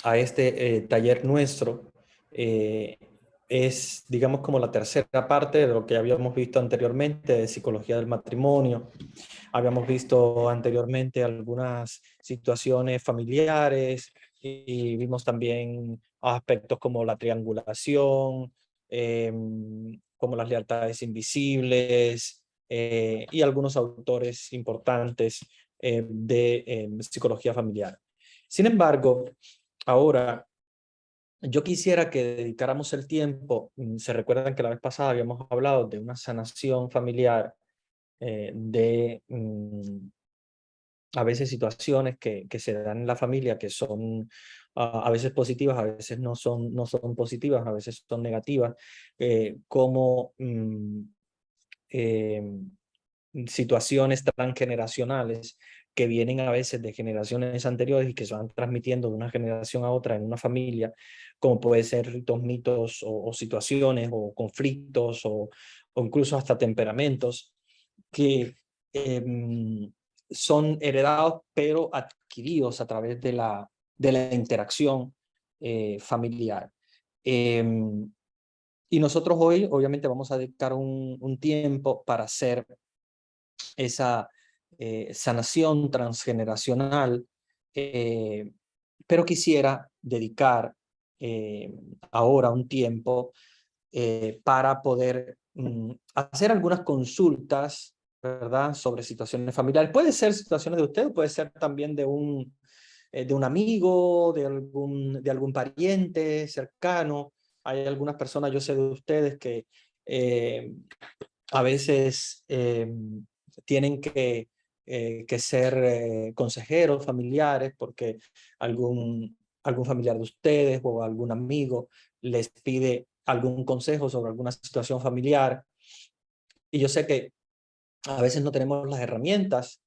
a este taller nuestro. Es, digamos, como la tercera parte de lo que habíamos visto anteriormente de psicología del matrimonio. Habíamos visto anteriormente algunas situaciones familiares y vimos también aspectos como la triangulación, eh, como las lealtades invisibles y algunos autores importantes de psicología familiar. Sin embargo, ahora yo quisiera que dedicáramos el tiempo, se recuerdan que la vez pasada habíamos hablado de una sanación familiar, a veces situaciones que se dan en la familia que son a veces positivas, a veces no son positivas, a veces son negativas, como eh, situaciones transgeneracionales que vienen a veces de generaciones anteriores y que se van transmitiendo de una generación a otra en una familia, como puede ser ritos, mitos o situaciones o conflictos o incluso hasta temperamentos que son heredados pero adquiridos a través de la interacción familiar. Em, y nosotros hoy obviamente vamos a dedicar un tiempo para hacer esa sanación transgeneracional, eh, pero quisiera dedicar ahora un tiempo para poder hacer algunas consultas, ¿verdad? Sobre situaciones familiares. Puede ser situaciones de usted, puede ser también de un amigo, de algún pariente cercano. Hay algunas personas, yo sé de ustedes, que eh, a veces tienen que ser consejeros familiares porque algún familiar de ustedes o algún amigo les pide algún consejo sobre alguna situación familiar. Y yo sé que a veces no tenemos las herramientas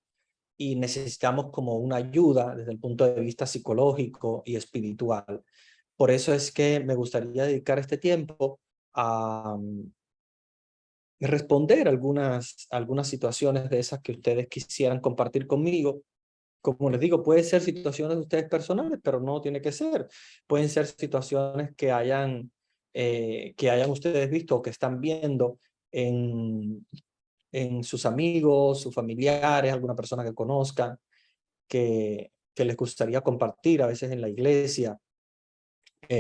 y necesitamos como una ayuda desde el punto de vista psicológico y espiritual. Por eso es que me gustaría dedicar este tiempo a responder algunas situaciones de esas que ustedes quisieran compartir conmigo. Como les digo, puede ser situaciones de ustedes personales, pero no tiene que ser. Pueden ser situaciones que hayan ustedes visto o que están viendo en, en sus amigos, sus familiares, alguna persona que conozcan, que les gustaría compartir. A veces en la iglesia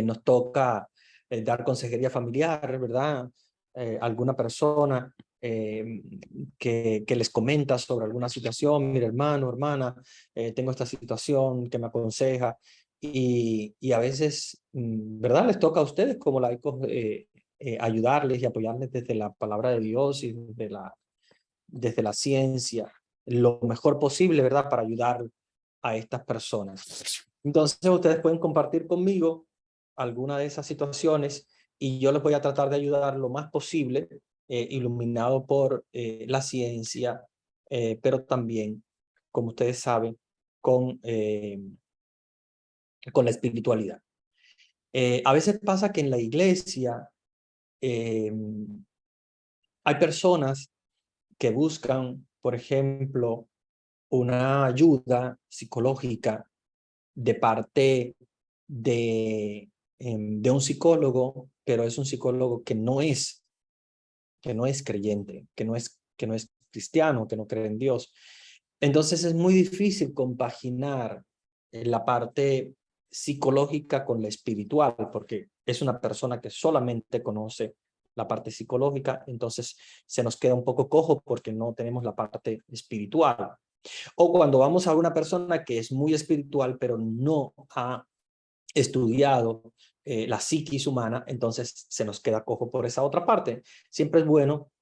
nos toca dar consejería familiar, ¿verdad? Alguna persona que les comenta sobre alguna situación, mira hermano, hermana, tengo esta situación que me aconseja y a veces, ¿verdad? Les toca a ustedes como laicos ayudarles y apoyarles desde la palabra de Dios y desde la ciencia, lo mejor posible, ¿verdad? Para ayudar a estas personas. Entonces ustedes pueden compartir conmigo alguna de esas situaciones y yo les voy a tratar de ayudar lo más posible, iluminado por la ciencia, pero también, como ustedes saben, con, eh, con la espiritualidad. A veces pasa que en la iglesia eh, hay personas que buscan, por ejemplo, una ayuda psicológica de parte de un psicólogo, pero es un psicólogo que no es creyente, que no es cristiano, que no cree en Dios. Entonces es muy difícil compaginar la parte psicológica con la espiritual, porque es una persona que solamente conoce la parte psicológica, entonces se nos queda un poco cojo porque no tenemos la parte espiritual. O cuando vamos a una persona que es muy espiritual, pero no ha estudiado la psiquis humana, entonces se nos queda cojo por esa otra parte. Siempre es bueno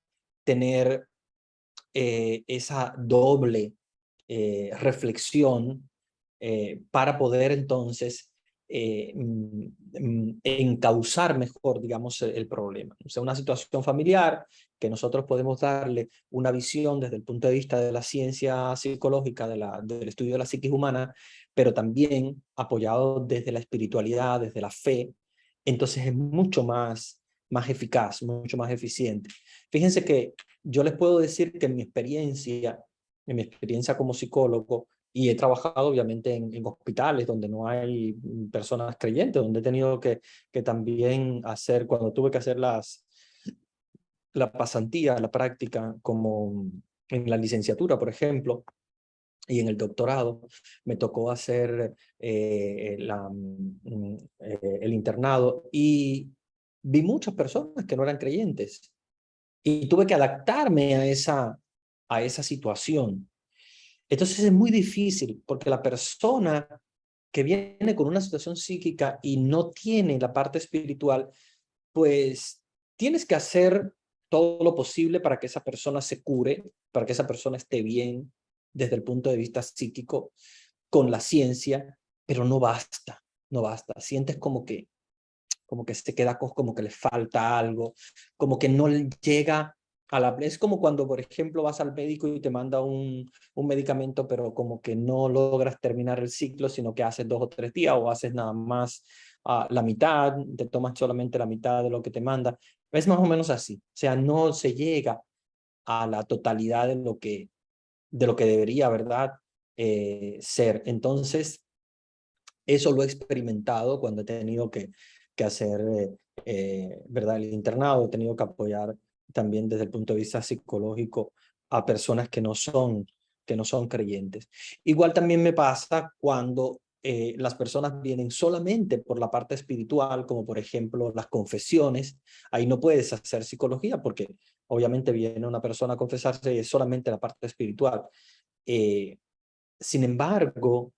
tener esa doble reflexión para poder entonces encauzar mejor, digamos, el problema. O sea, una situación familiar que nosotros podemos darle una visión desde el punto de vista de la ciencia psicológica, del estudio de la psiquis humana, pero también apoyado desde la espiritualidad, desde la fe, entonces es mucho más eficaz, mucho más eficiente. Fíjense que yo les puedo decir que en mi experiencia como psicólogo, Y he trabajado obviamente en hospitales donde no hay personas creyentes, donde he tenido que también hacer, cuando tuve que hacer la pasantía, la práctica, como en la licenciatura, por ejemplo, y en el doctorado, me tocó hacer el internado y vi muchas personas que no eran creyentes y tuve que adaptarme a esa situación. Entonces es muy difícil porque la persona que viene con una situación psíquica y no tiene la parte espiritual, pues tienes que hacer todo lo posible para que esa persona se cure, para que esa persona esté bien desde el punto de vista psíquico, con la ciencia, pero no basta, no basta. Sientes como que se queda, como que le falta algo, como que no llega a la... Es como cuando, por ejemplo, vas al médico y te manda un medicamento, pero como que no logras terminar el ciclo, sino que haces 2 o 3 días o haces nada más la mitad, te tomas solamente la mitad de lo que te manda. Es más o menos así. O sea, no se llega a la totalidad de lo que debería, ¿verdad? Ser. Entonces, eso lo he experimentado cuando he tenido que hacer, ¿verdad? El internado, he tenido que apoyar también desde el punto de vista psicológico a personas que no son creyentes. Igual también me pasa cuando las personas vienen solamente por la parte espiritual, como por ejemplo las confesiones. Ahí no puedes hacer psicología porque obviamente viene una persona a confesarse y es solamente la parte espiritual. Eh, Sin embargo,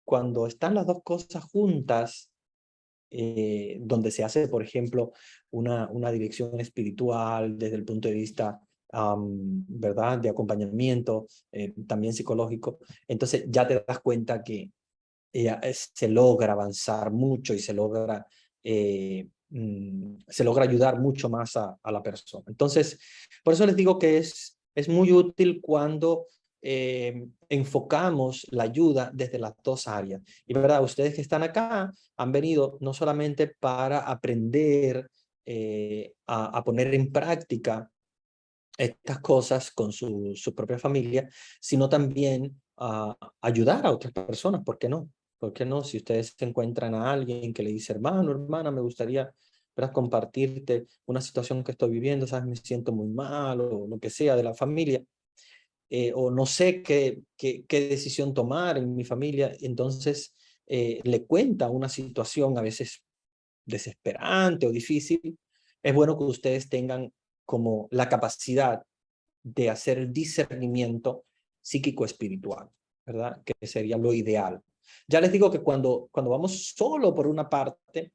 cuando están las dos cosas juntas, donde se hace, por ejemplo, una dirección espiritual desde el punto de vista, ¿verdad?, de acompañamiento, también psicológico, entonces ya te das cuenta que se logra avanzar mucho y se logra ayudar mucho más a la persona. Entonces, por eso les digo que es muy útil cuando enfocamos la ayuda desde las dos áreas. Y verdad, ustedes que están acá han venido no solamente para aprender a poner en práctica estas cosas con su propia familia, sino también a ayudar a otras personas. ¿Por qué no? ¿Por qué no? Si ustedes se encuentran a alguien que le dice, hermano, hermana, me gustaría, ¿verdad?, compartirte una situación que estoy viviendo, ¿sabes? Me siento muy mal o lo que sea de la familia, o no sé qué decisión tomar en mi familia. Entonces, le cuenta una situación a veces desesperante o difícil. Es bueno que ustedes tengan como la capacidad de hacer el discernimiento psíquico-espiritual, ¿verdad? Que sería lo ideal. Ya les digo que cuando vamos solo por una parte,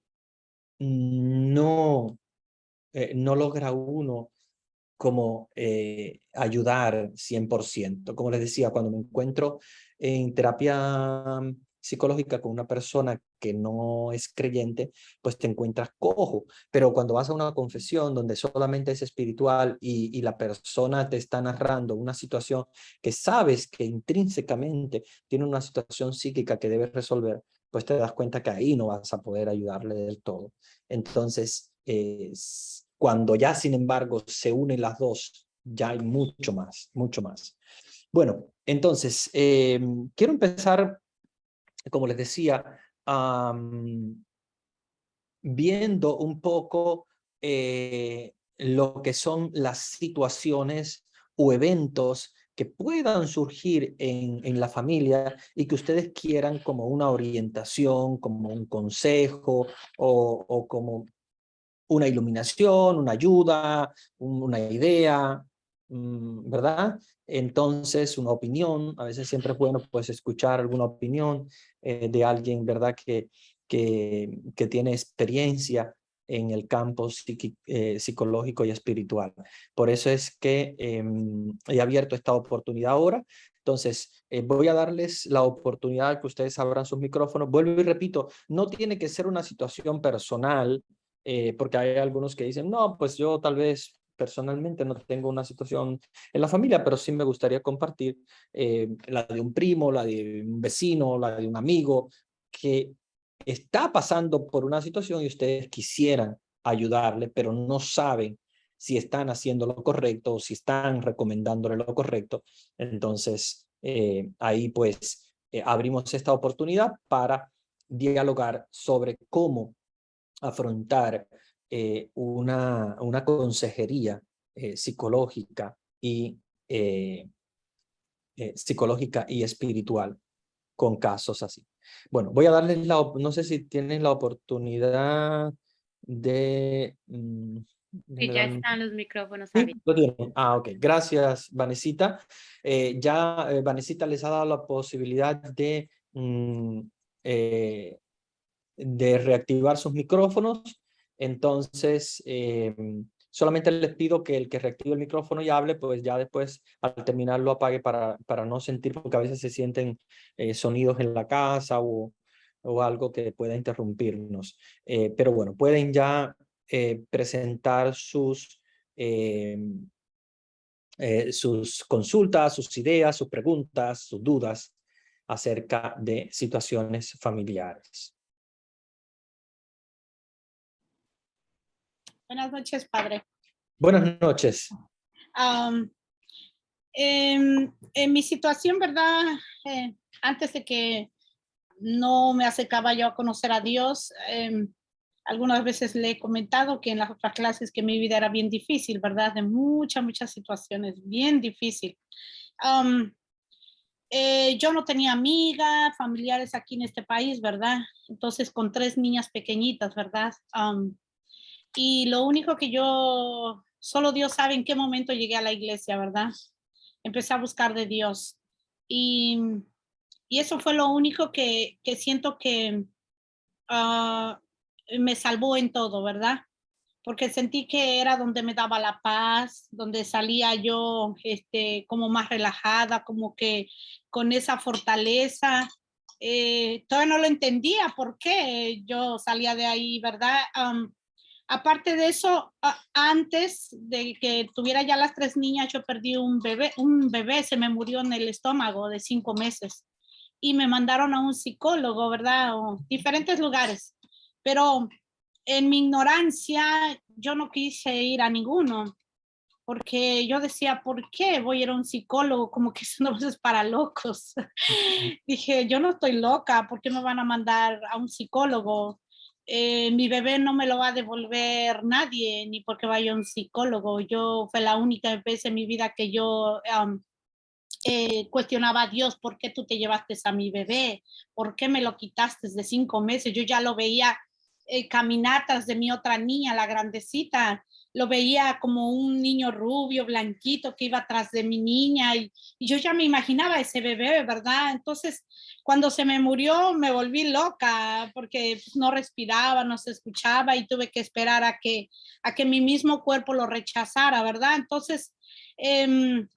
no, no logra uno como ayudar 100%. Como les decía, cuando me encuentro en terapia psicológica con una persona que no es creyente, pues te encuentras cojo. Pero cuando vas a una confesión donde solamente es espiritual y la persona te está narrando una situación que sabes que intrínsecamente tiene una situación psíquica que debes resolver, pues te das cuenta que ahí no vas a poder ayudarle del todo. Entonces, cuando ya, sin embargo, se unen las dos, ya hay mucho más, mucho más. Bueno, entonces, quiero empezar, como les decía, viendo un poco lo que son las situaciones o eventos que puedan surgir en la familia y que ustedes quieran como una orientación, como un consejo o como una iluminación, una ayuda, una idea, ¿verdad? Entonces, una opinión, a veces siempre es bueno pues escuchar alguna opinión de alguien, ¿verdad? Que tiene experiencia en el campo psicológico y espiritual. Por eso es que he abierto esta oportunidad ahora. Entonces, voy a darles la oportunidad que ustedes abran sus micrófonos. Vuelvo y repito, no tiene que ser una situación personal, porque hay algunos que dicen, no, pues yo tal vez personalmente no tengo una situación en la familia, pero sí me gustaría compartir la de un primo, la de un vecino, la de un amigo que está pasando por una situación y ustedes quisieran ayudarle, pero no saben si están haciendo lo correcto o si están recomendándole lo correcto. Entonces, ahí pues abrimos esta oportunidad para dialogar sobre cómo afrontar una consejería psicológica y espiritual con casos así. Bueno, voy a darles no sé si tienen la oportunidad de... Sí, ya están los micrófonos Sí, abiertos. lo tienen. Ah, ok. Gracias, Vanesita. Vanesita les ha dado la posibilidad eh, de reactivar sus micrófonos. Entonces, solamente les pido que el que reactive el micrófono y hable, pues ya después al terminar lo apague para no sentir, porque a veces se sienten sonidos en la casa o algo que pueda interrumpirnos. Pero bueno, pueden ya presentar eh, sus consultas, sus ideas, sus preguntas, sus dudas acerca de situaciones familiares. Buenas noches, padre. Buenas noches. En mi situación, ¿verdad? Antes de que no me acercaba yo a conocer a Dios, algunas veces le he comentado que en las otras clases que mi vida era bien difícil, ¿verdad? De muchas situaciones, bien difícil. Yo no tenía amigas, familiares aquí en este país, ¿verdad? Entonces, con 3 niñas pequeñitas, ¿verdad? Y lo único que solo Dios sabe en qué momento llegué a la iglesia, ¿verdad? Empecé a buscar de Dios. Y, y eso fue lo único que siento que me salvó en todo, ¿verdad? Porque sentí que era donde me daba la paz, donde salía yo como más relajada, como que con esa fortaleza. Todavía no lo entendía por qué yo salía de ahí, ¿verdad? Aparte de eso, antes de que tuviera ya las 3 niñas, yo perdí un bebé se me murió en el estómago de 5 meses y me mandaron a un psicólogo, ¿verdad? O diferentes lugares, pero en mi ignorancia yo no quise ir a ninguno, porque yo decía, ¿por qué voy a ir a un psicólogo? Como que eso no es para locos. Dije, yo no estoy loca, ¿por qué me van a mandar a un psicólogo? Mi bebé no me lo va a devolver nadie, ni porque vaya a un psicólogo. Yo fue la única vez en mi vida que yo cuestionaba a Dios, ¿por qué tú te llevaste a mi bebé? ¿Por qué me lo quitaste de 5 meses? Yo ya lo veía caminar tras de mi otra niña, la grandecita. Lo veía como un niño rubio, blanquito, que iba tras de mi niña y yo ya me imaginaba ese bebé, ¿verdad? Entonces, cuando se me murió, me volví loca porque no respiraba, no se escuchaba y tuve que esperar a que mi mismo cuerpo lo rechazara, ¿verdad? Entonces,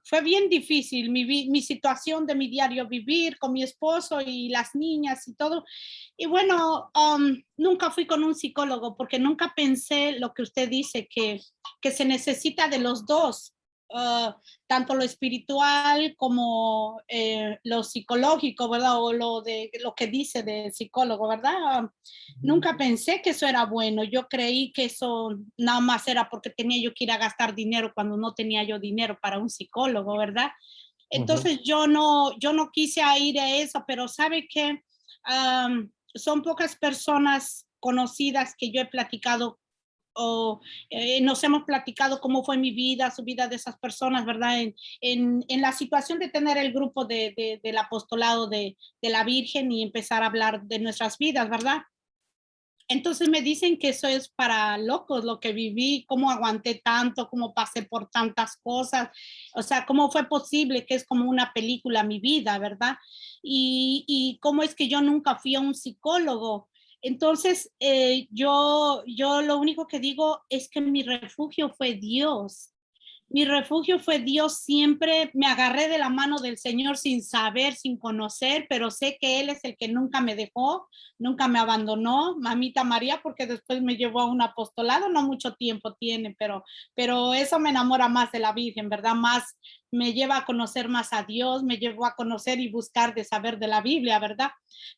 fue bien difícil mi situación de mi diario vivir con mi esposo y las niñas y todo. Y bueno, nunca fui con un psicólogo porque nunca pensé lo que usted dice, que se necesita de los dos, tanto lo espiritual como lo psicológico, ¿verdad? O lo que dice de psicólogo, ¿verdad? Nunca pensé que eso era bueno. Yo creí que eso nada más era porque tenía yo que ir a gastar dinero cuando no tenía yo dinero para un psicólogo, ¿verdad? Entonces yo no quise ir a eso, pero ¿sabe qué? Son pocas personas conocidas que yo he platicado o nos hemos platicado cómo fue mi vida, su vida de esas personas, ¿verdad? En la situación de tener el grupo del apostolado de la Virgen y empezar a hablar de nuestras vidas, ¿verdad? Entonces me dicen que eso es para locos lo que viví, cómo aguanté tanto, cómo pasé por tantas cosas, o sea, cómo fue posible que es como una película mi vida, ¿verdad? Y cómo es que yo nunca fui a un psicólogo. Entonces, yo lo único que digo es que mi refugio fue Dios. Mi refugio fue Dios siempre. Me agarré de la mano del Señor sin saber, sin conocer, pero sé que Él es el que nunca me dejó, nunca me abandonó, mamita María, porque después me llevó a un apostolado, no mucho tiempo tiene, pero eso me enamora más de la Virgen, ¿verdad? Más me lleva a conocer más a Dios, me llevó a conocer y buscar de saber de la Biblia, ¿verdad?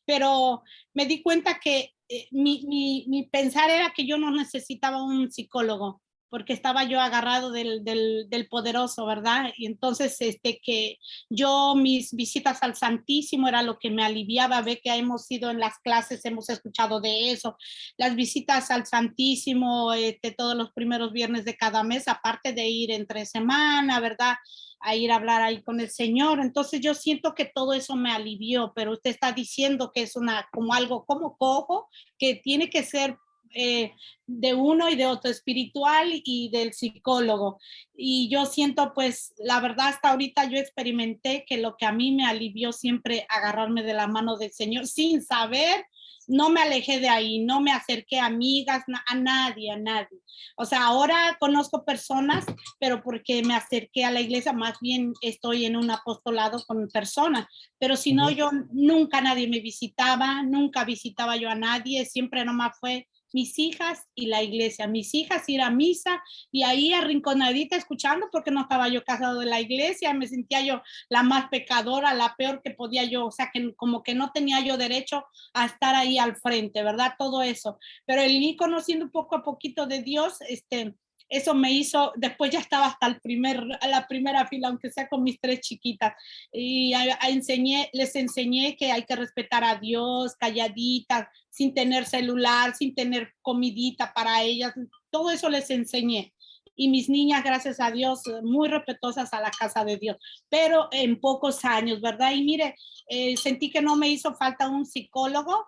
Pero me di cuenta que mi pensar era que yo no necesitaba un psicólogo, porque estaba yo agarrado del poderoso, ¿verdad? Y entonces, que yo, mis visitas al Santísimo era lo que me aliviaba. Ve que hemos ido en las clases, hemos escuchado de eso, las visitas al Santísimo, todos los primeros viernes de cada mes, aparte de ir entre semana, ¿verdad? A ir a hablar ahí con el Señor. Entonces yo siento que todo eso me alivió, pero usted está diciendo que es como algo como cojo, que tiene que ser de uno y de otro, espiritual y del psicólogo. Y yo siento, pues, la verdad, hasta ahorita yo experimenté que lo que a mí me alivió siempre agarrarme de la mano del Señor sin saber. No me alejé de ahí, no me acerqué a amigas, a nadie. O sea, ahora conozco personas, pero porque me acerqué a la iglesia, más bien estoy en un apostolado con personas, pero si no, yo nunca nadie me visitaba, nunca visitaba yo a nadie, siempre nomás fue mis hijas y la iglesia, mis hijas ir a misa y ahí arrinconadita escuchando porque no estaba yo casado de la iglesia, me sentía yo la más pecadora, la peor que podía yo, o sea, que como que no tenía yo derecho a estar ahí al frente, ¿verdad? Todo eso. Pero el ir conociendo poco a poquito de Dios, eso me hizo, después ya estaba hasta la primera fila, aunque sea con mis 3 chiquitas, y les enseñé que hay que respetar a Dios, calladitas, sin tener celular, sin tener comidita para ellas, todo eso les enseñé. Y mis niñas, gracias a Dios, muy respetuosas a la casa de Dios, pero en pocos años, ¿verdad? Y mire, sentí que no me hizo falta un psicólogo,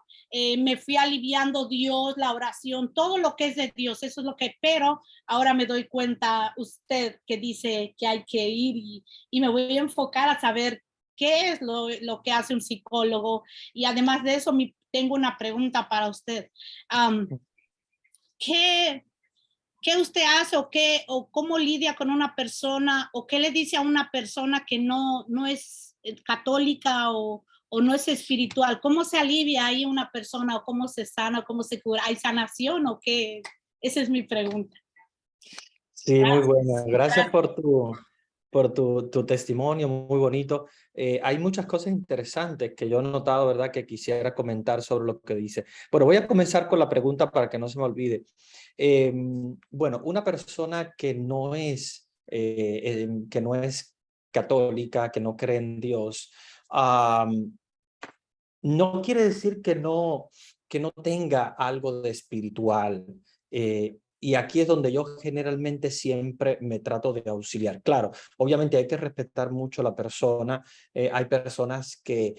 me fui aliviando Dios, la oración, todo lo que es de Dios, eso es lo que, pero ahora me doy cuenta, usted que dice que hay que ir y me voy a enfocar a saber qué es lo que hace un psicólogo. Y además de eso, tengo una pregunta para usted. ¿Qué usted hace o cómo lidia con una persona o qué le dice a una persona que no es católica o no es espiritual? ¿Cómo se alivia ahí una persona o cómo se sana o cómo se cura? ¿Hay sanación o qué? Esa es mi pregunta. Sí, muy buena. Gracias por tu testimonio, muy bonito. Hay muchas cosas interesantes que yo he notado, ¿verdad?, que quisiera comentar sobre lo que dice. Bueno, voy a comenzar con la pregunta para que no se me olvide. Bueno, una persona que no es católica, que no cree en Dios, no quiere decir que no tenga algo de espiritual. Y aquí es donde yo generalmente siempre me trato de auxiliar. Claro, obviamente hay que respetar mucho a la persona. Hay personas que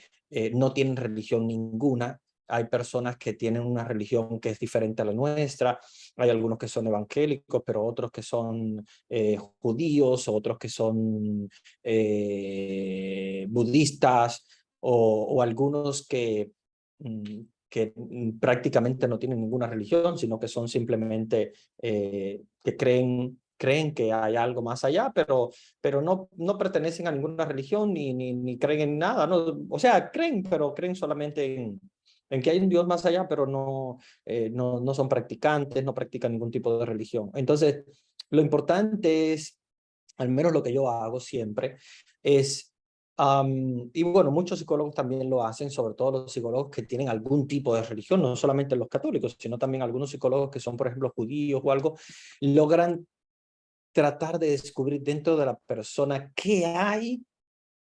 no tienen religión ninguna. Hay personas que tienen una religión que es diferente a la nuestra. Hay algunos que son evangélicos, pero otros que son judíos, otros que son budistas, o algunos que prácticamente no tienen ninguna religión, sino que son simplemente que creen que hay algo más allá, pero no pertenecen a ninguna religión ni creen en nada, ¿no? O sea, creen, pero creen solamente en que hay un Dios más allá, pero no son practicantes, no practican ningún tipo de religión. Entonces, lo importante es, al menos lo que yo hago siempre, es y bueno, muchos psicólogos también lo hacen, sobre todo los psicólogos que tienen algún tipo de religión, no solamente los católicos, sino también algunos psicólogos que son, por ejemplo, judíos o algo, logran tratar de descubrir dentro de la persona qué hay,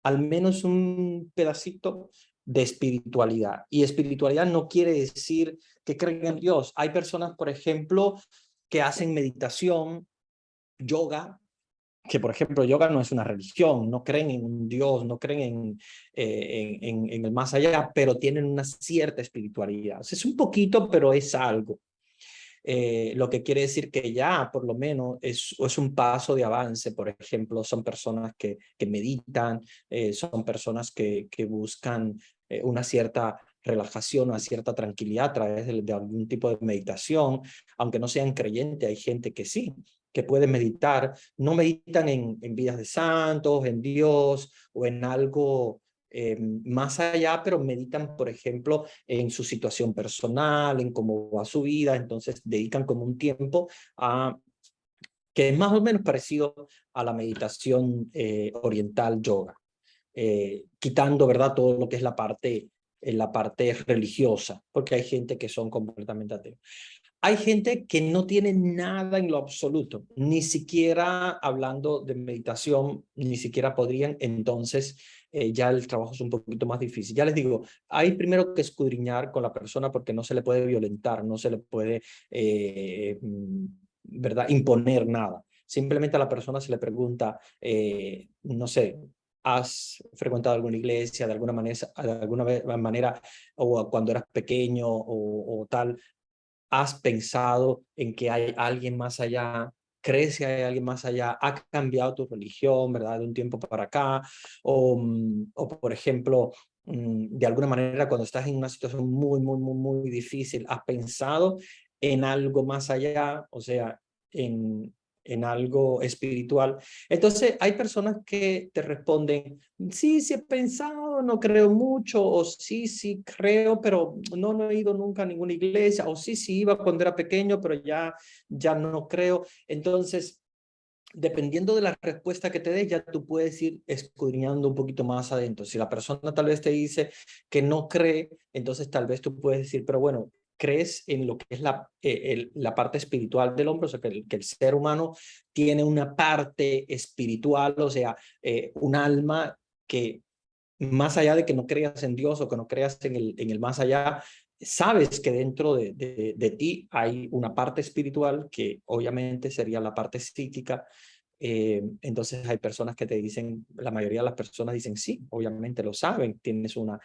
al menos un pedacito de espiritualidad. Y espiritualidad no quiere decir que creen en Dios. Hay personas, por ejemplo, que hacen meditación, yoga, que por ejemplo yoga no es una religión, no creen en un Dios, no creen en el más allá, pero tienen una cierta espiritualidad. Es un poquito, pero es algo. Lo que quiere decir que ya por lo menos es un paso de avance. Por ejemplo, son personas que meditan, son personas que buscan una cierta relajación, una cierta tranquilidad a través de algún tipo de meditación, aunque no sean creyentes. Hay gente que sí, que puede meditar, no meditan en vidas de santos, en Dios o en algo más allá, pero meditan, por ejemplo, en su situación personal, en cómo va su vida. Entonces dedican como un tiempo que es más o menos parecido a la meditación oriental yoga, quitando, ¿verdad?, todo lo que es la parte en la parte religiosa, porque hay gente que son completamente ateos. Hay gente que no tiene nada en lo absoluto, ni siquiera hablando de meditación, ni siquiera podrían, entonces ya el trabajo es un poquito más difícil. Ya les digo, hay primero que escudriñar con la persona porque no se le puede violentar, no se le puede, ¿verdad?, imponer nada. Simplemente a la persona se le pregunta, no sé, ¿has frecuentado alguna iglesia de alguna manera o cuando eras pequeño o tal? ¿Has pensado en que hay alguien más allá? ¿Crees que hay alguien más allá? ¿Ha cambiado tu religión, verdad, de un tiempo para acá? O por ejemplo, de alguna manera, cuando estás en una situación muy difícil, ¿has pensado en algo más allá? O sea, en algo espiritual. Entonces, hay personas que te responden, sí, sí he pensado, no creo mucho, o sí, sí creo, pero no he ido nunca a ninguna iglesia, o sí, sí iba cuando era pequeño, pero ya no creo. Entonces, dependiendo de la respuesta que te des, ya tú puedes ir escudriñando un poquito más adentro. Si la persona tal vez te dice que no cree, entonces tal vez tú puedes decir, pero bueno, ¿crees en lo que es la parte espiritual del hombre? O sea, que el ser humano tiene una parte espiritual, o sea, un alma que más allá de que no creas en Dios o que no creas en el más allá, sabes que dentro de ti hay una parte espiritual que obviamente sería la parte psíquica. Entonces hay personas que te dicen, la mayoría de las personas dicen sí, obviamente lo saben, tienes una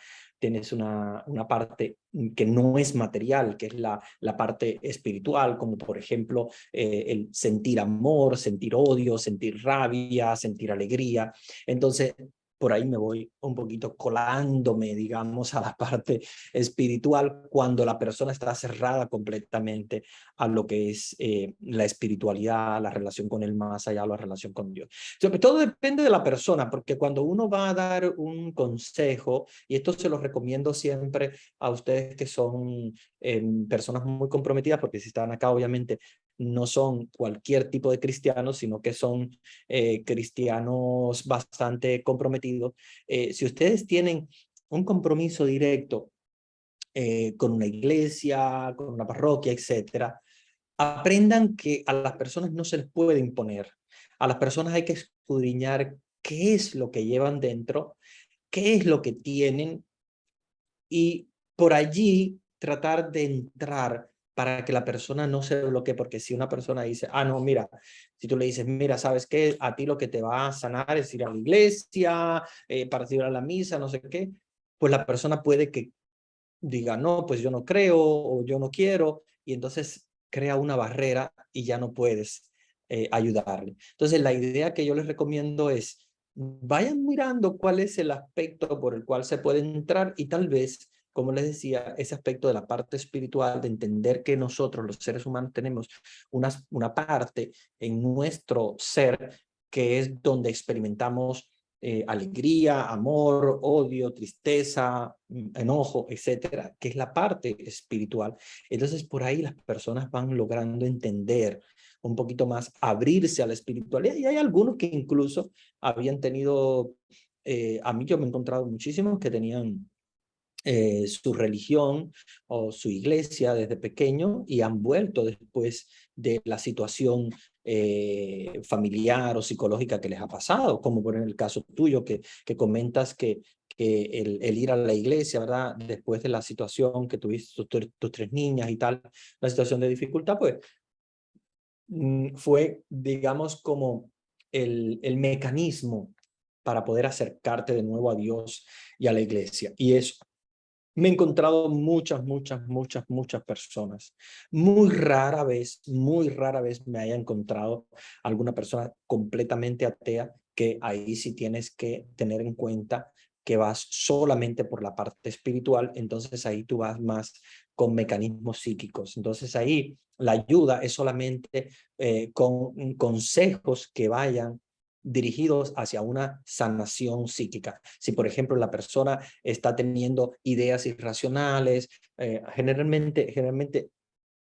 parte que no es material, que es la parte espiritual, como por ejemplo el sentir amor, sentir odio, sentir rabia, sentir alegría. Entonces por ahí me voy un poquito colándome, digamos, a la parte espiritual cuando la persona está cerrada completamente a lo que es la espiritualidad, la relación con el más allá, la relación con Dios. Sobre todo depende de la persona, porque cuando uno va a dar un consejo, y esto se lo recomiendo siempre a ustedes que son personas muy comprometidas, porque si están acá, obviamente, no son cualquier tipo de cristianos, sino que son cristianos bastante comprometidos. Si ustedes tienen un compromiso directo con una iglesia, con una parroquia, etcétera, aprendan que a las personas no se les puede imponer. A las personas hay que escudriñar qué es lo que llevan dentro, qué es lo que tienen y por allí tratar de entrar para que la persona no se bloquee, porque si una persona dice, no, mira, si tú le dices, mira, ¿sabes qué? A ti lo que te va a sanar es ir a la iglesia, para ir a la misa, no sé qué, pues la persona puede que diga, no, pues yo no creo o yo no quiero, y entonces crea una barrera y ya no puedes ayudarle. Entonces, la idea que yo les recomiendo es, vayan mirando cuál es el aspecto por el cual se puede entrar y tal vez, como les decía, ese aspecto de la parte espiritual, de entender que nosotros, los seres humanos, tenemos una parte en nuestro ser que es donde experimentamos alegría, amor, odio, tristeza, enojo, etcétera, que es la parte espiritual. Entonces, por ahí las personas van logrando entender un poquito más, abrirse a la espiritualidad. Y hay algunos que incluso habían tenido, a mí yo me he encontrado muchísimos que tenían su religión o su iglesia desde pequeño y han vuelto después de la situación familiar o psicológica que les ha pasado, como por el caso tuyo que comentas que el ir a la iglesia, ¿verdad? Después de la situación que tuviste tus tres niñas y tal, la situación de dificultad, pues fue, digamos, como el mecanismo para poder acercarte de nuevo a Dios y a la iglesia. Y eso me he encontrado muchas personas. Muy rara vez me haya encontrado alguna persona completamente atea, que ahí sí tienes que tener en cuenta que vas solamente por la parte espiritual, entonces ahí tú vas más con mecanismos psíquicos. Entonces ahí la ayuda es solamente con consejos que vayan dirigidos hacia una sanación psíquica. Si, por ejemplo, la persona está teniendo ideas irracionales, generalmente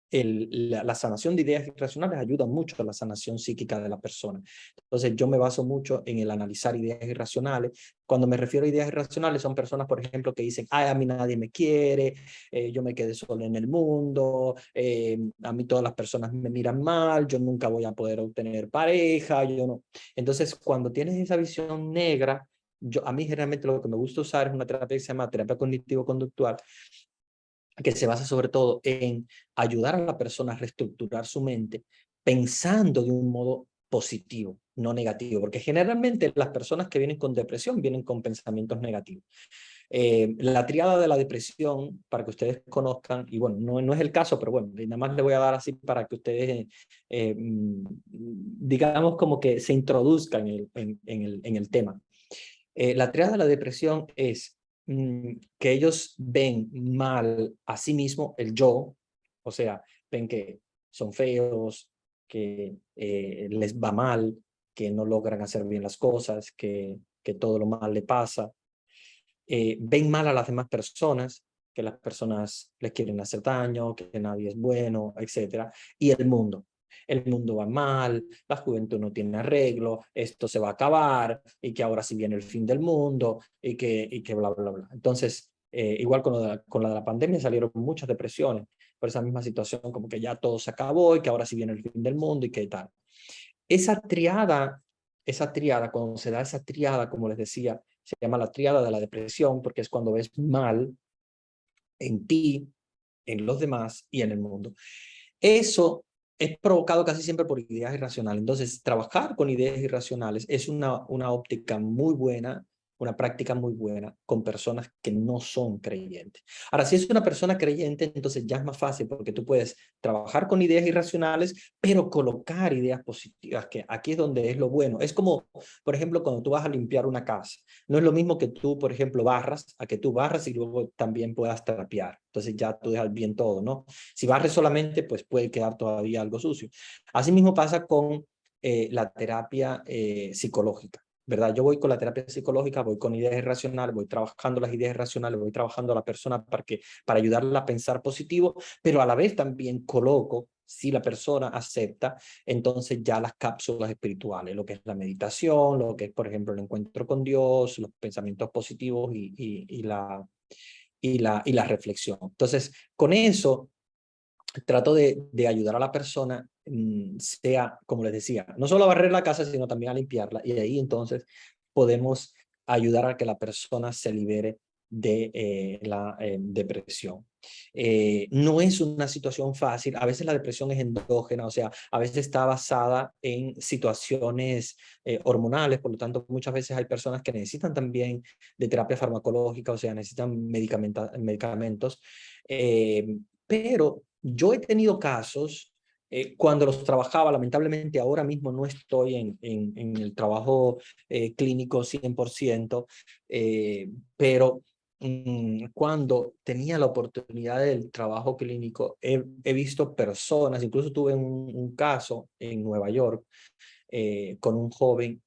la sanación de ideas irracionales ayuda mucho a la sanación psíquica de la persona. Entonces yo me baso mucho en el analizar ideas irracionales. Cuando me refiero a ideas irracionales son personas, por ejemplo, que dicen, ay, a mí nadie me quiere, yo me quedé solo en el mundo, a mí todas las personas me miran mal, yo nunca voy a poder obtener pareja, yo no. Entonces cuando tienes esa visión negra, a mí generalmente lo que me gusta usar es una terapia que se llama terapia cognitivo-conductual, que se basa sobre todo en ayudar a la persona a reestructurar su mente pensando de un modo positivo, no negativo, porque generalmente las personas que vienen con depresión vienen con pensamientos negativos. La triada de la depresión, para que ustedes conozcan, y bueno, no es el caso, pero bueno, nada más le voy a dar así para que ustedes, digamos, como que se introduzcan en el tema. La triada de la depresión es que ellos ven mal a sí mismo, el yo, o sea, ven que son feos, que les va mal, que no logran hacer bien las cosas, que todo lo mal le pasa. Ven mal a las demás personas, que las personas les quieren hacer daño, que nadie es bueno, etcétera. Y el mundo. El mundo va mal, la juventud no tiene arreglo, esto se va a acabar, y que ahora sí viene el fin del mundo, y que bla, bla, bla. Entonces, igual con la de la pandemia salieron muchas depresiones por esa misma situación, como que ya todo se acabó, y que ahora sí viene el fin del mundo, y que tal. Esa triada, cuando se da esa triada, como les decía, se llama la triada de la depresión, porque es cuando ves mal en ti, en los demás y en el mundo. Eso es provocado casi siempre por ideas irracionales. Entonces, trabajar con ideas irracionales es una óptica muy buena, una práctica muy buena con personas que no son creyentes. Ahora, si es una persona creyente, entonces ya es más fácil porque tú puedes trabajar con ideas irracionales, pero colocar ideas positivas, que aquí es donde es lo bueno. Es como, por ejemplo, cuando tú vas a limpiar una casa. No es lo mismo que tú, por ejemplo, barras, a que tú barras y luego también puedas trapear. Entonces ya tú dejas bien todo, ¿no? Si barres solamente, pues puede quedar todavía algo sucio. Asimismo pasa con la terapia psicológica, ¿verdad? Yo voy con la terapia psicológica, voy con ideas irracionales, voy trabajando las ideas irracionales, voy trabajando a la persona para ayudarla a pensar positivo, pero a la vez también coloco, si la persona acepta, entonces ya las cápsulas espirituales, lo que es la meditación, lo que es, por ejemplo, el encuentro con Dios, los pensamientos positivos y la reflexión. Entonces, con eso trato de ayudar a la persona, sea, como les decía, no solo a barrer la casa, sino también a limpiarla. Y ahí entonces podemos ayudar a que la persona se libere de la depresión. No es una situación fácil, a veces la depresión es endógena, o sea, a veces está basada en situaciones hormonales, por lo tanto muchas veces hay personas que necesitan también de terapia farmacológica, o sea, necesitan medicamentos, pero yo he tenido casos cuando los trabajaba, lamentablemente ahora mismo no estoy en el trabajo clínico 100%, pero cuando tenía la oportunidad del trabajo clínico, he visto personas, incluso tuve un caso en Nueva York con un joven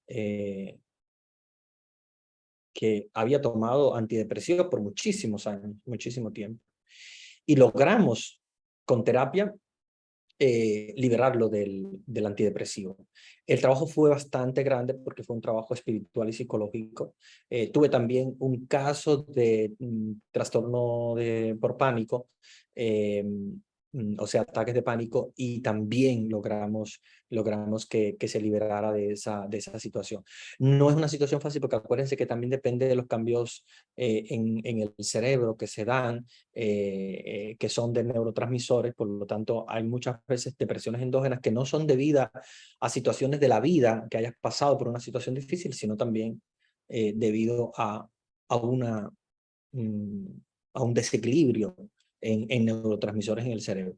que había tomado antidepresivos por muchísimos años, muchísimo tiempo. Y logramos con terapia liberarlo del antidepresivo. El trabajo fue bastante grande porque fue un trabajo espiritual y psicológico. Tuve también un caso de trastorno por pánico, o sea, ataques de pánico, y también logramos que se liberara de esa situación. No es una situación fácil porque acuérdense que también depende de los cambios en el cerebro que se dan, que son de neurotransmisores, por lo tanto hay muchas veces depresiones endógenas que no son debidas a situaciones de la vida, que hayas pasado por una situación difícil, sino también debido a, una, mm, a un desequilibrio en neurotransmisores en el cerebro.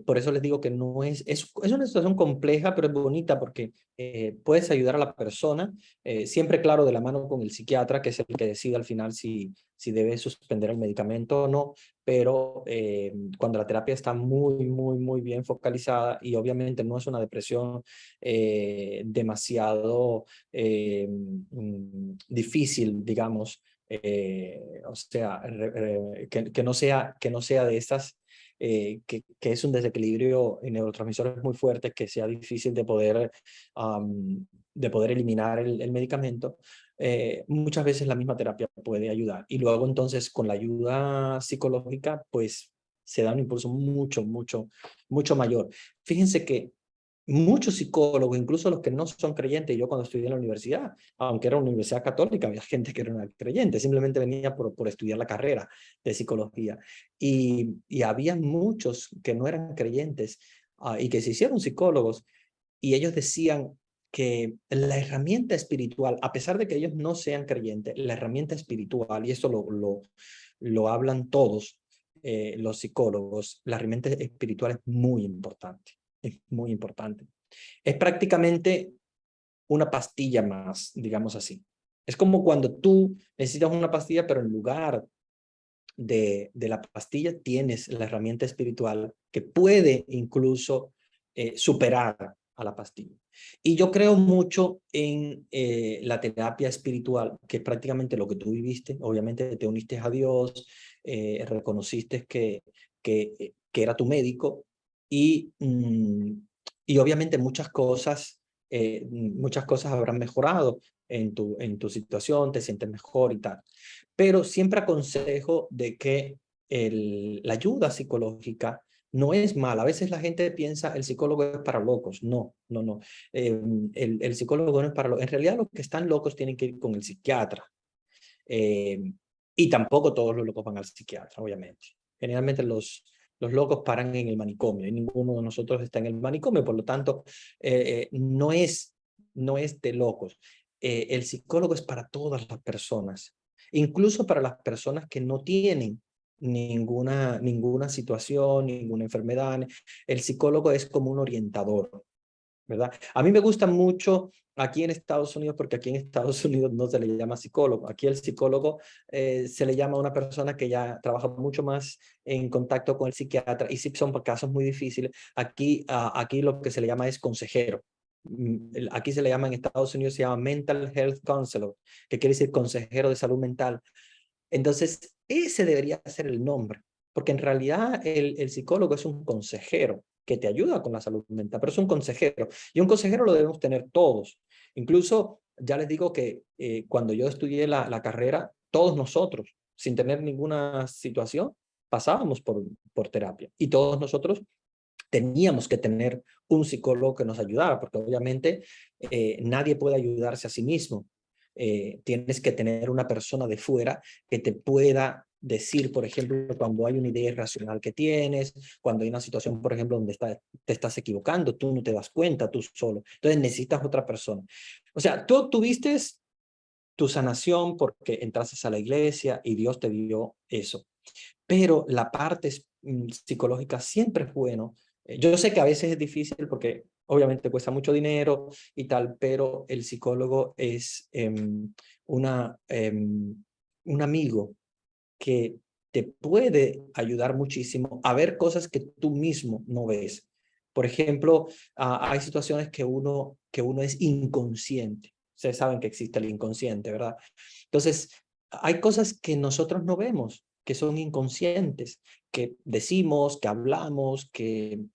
Por eso les digo que no es una situación compleja, pero es bonita porque puedes ayudar a la persona, siempre claro de la mano con el psiquiatra, que es el que decide al final si debe suspender el medicamento o no, pero cuando la terapia está muy bien focalizada y obviamente no es una depresión demasiado difícil, digamos, o sea, que no sea de estas que es un desequilibrio en neurotransmisores muy fuerte, que sea difícil de poder eliminar el medicamento, muchas veces la misma terapia puede ayudar. Y luego entonces con la ayuda psicológica, pues se da un impulso mucho mayor. Fíjense que muchos psicólogos, incluso los que no son creyentes, yo cuando estudié en la universidad, aunque era una universidad católica, había gente que era una creyente, simplemente venía por estudiar la carrera de psicología. Y había muchos que no eran creyentes y que se hicieron psicólogos, y ellos decían que la herramienta espiritual, a pesar de que ellos no sean creyentes, la herramienta espiritual, y esto lo hablan todos los psicólogos, la herramienta espiritual es muy importante. Es muy importante. Es prácticamente una pastilla más, digamos así. Es como cuando tú necesitas una pastilla, pero en lugar de la pastilla tienes la herramienta espiritual que puede incluso superar a la pastilla. Y yo creo mucho en la terapia espiritual, que es prácticamente lo que tú viviste. Obviamente te uniste a Dios, reconociste que era tu médico y obviamente muchas cosas habrán mejorado en tu situación, te sientes mejor y tal. Pero siempre aconsejo de que la ayuda psicológica no es mala. A veces la gente piensa el psicólogo es para locos. No, no, no. El psicólogo no es para locos. En realidad los que están locos tienen que ir con el psiquiatra. Eh, y tampoco todos los locos van al psiquiatra, obviamente. Generalmente los locos paran en el manicomio y ninguno de nosotros está en el manicomio. Por lo tanto, no es de locos. El psicólogo es para todas las personas, incluso para las personas que no tienen ninguna situación, ninguna enfermedad. El psicólogo es como un orientador, ¿verdad? A mí me gusta mucho aquí en Estados Unidos, porque aquí en Estados Unidos no se le llama psicólogo. Aquí el psicólogo se le llama a una persona que ya trabaja mucho más en contacto con el psiquiatra, y si son casos muy difíciles, aquí lo que se le llama es consejero. Aquí se le llama, en Estados Unidos se llama Mental Health Counselor, que quiere decir consejero de salud mental. Entonces, ese debería ser el nombre, porque en realidad el psicólogo es un consejero que te ayuda con la salud mental, pero es un consejero. Y un consejero lo debemos tener todos. Incluso, ya les digo que cuando yo estudié la carrera, todos nosotros, sin tener ninguna situación, pasábamos por terapia. Y todos nosotros teníamos que tener un psicólogo que nos ayudara, porque obviamente nadie puede ayudarse a sí mismo. Tienes que tener una persona de fuera que te pueda decir, por ejemplo, cuando hay una idea irracional que tienes, cuando hay una situación, por ejemplo, donde te estás equivocando, tú no te das cuenta, tú solo. Entonces necesitas otra persona. O sea, tú tuviste tu sanación porque entraste a la iglesia y Dios te dio eso. Pero la parte psicológica siempre es bueno. Yo sé que a veces es difícil porque obviamente cuesta mucho dinero y tal, pero el psicólogo es un amigo que te puede ayudar muchísimo a ver cosas que tú mismo no ves. Por ejemplo, hay situaciones que uno es inconsciente. Ustedes saben que existe el inconsciente, ¿verdad? Entonces, hay cosas que nosotros no vemos, que son inconscientes, que decimos, que hablamos, que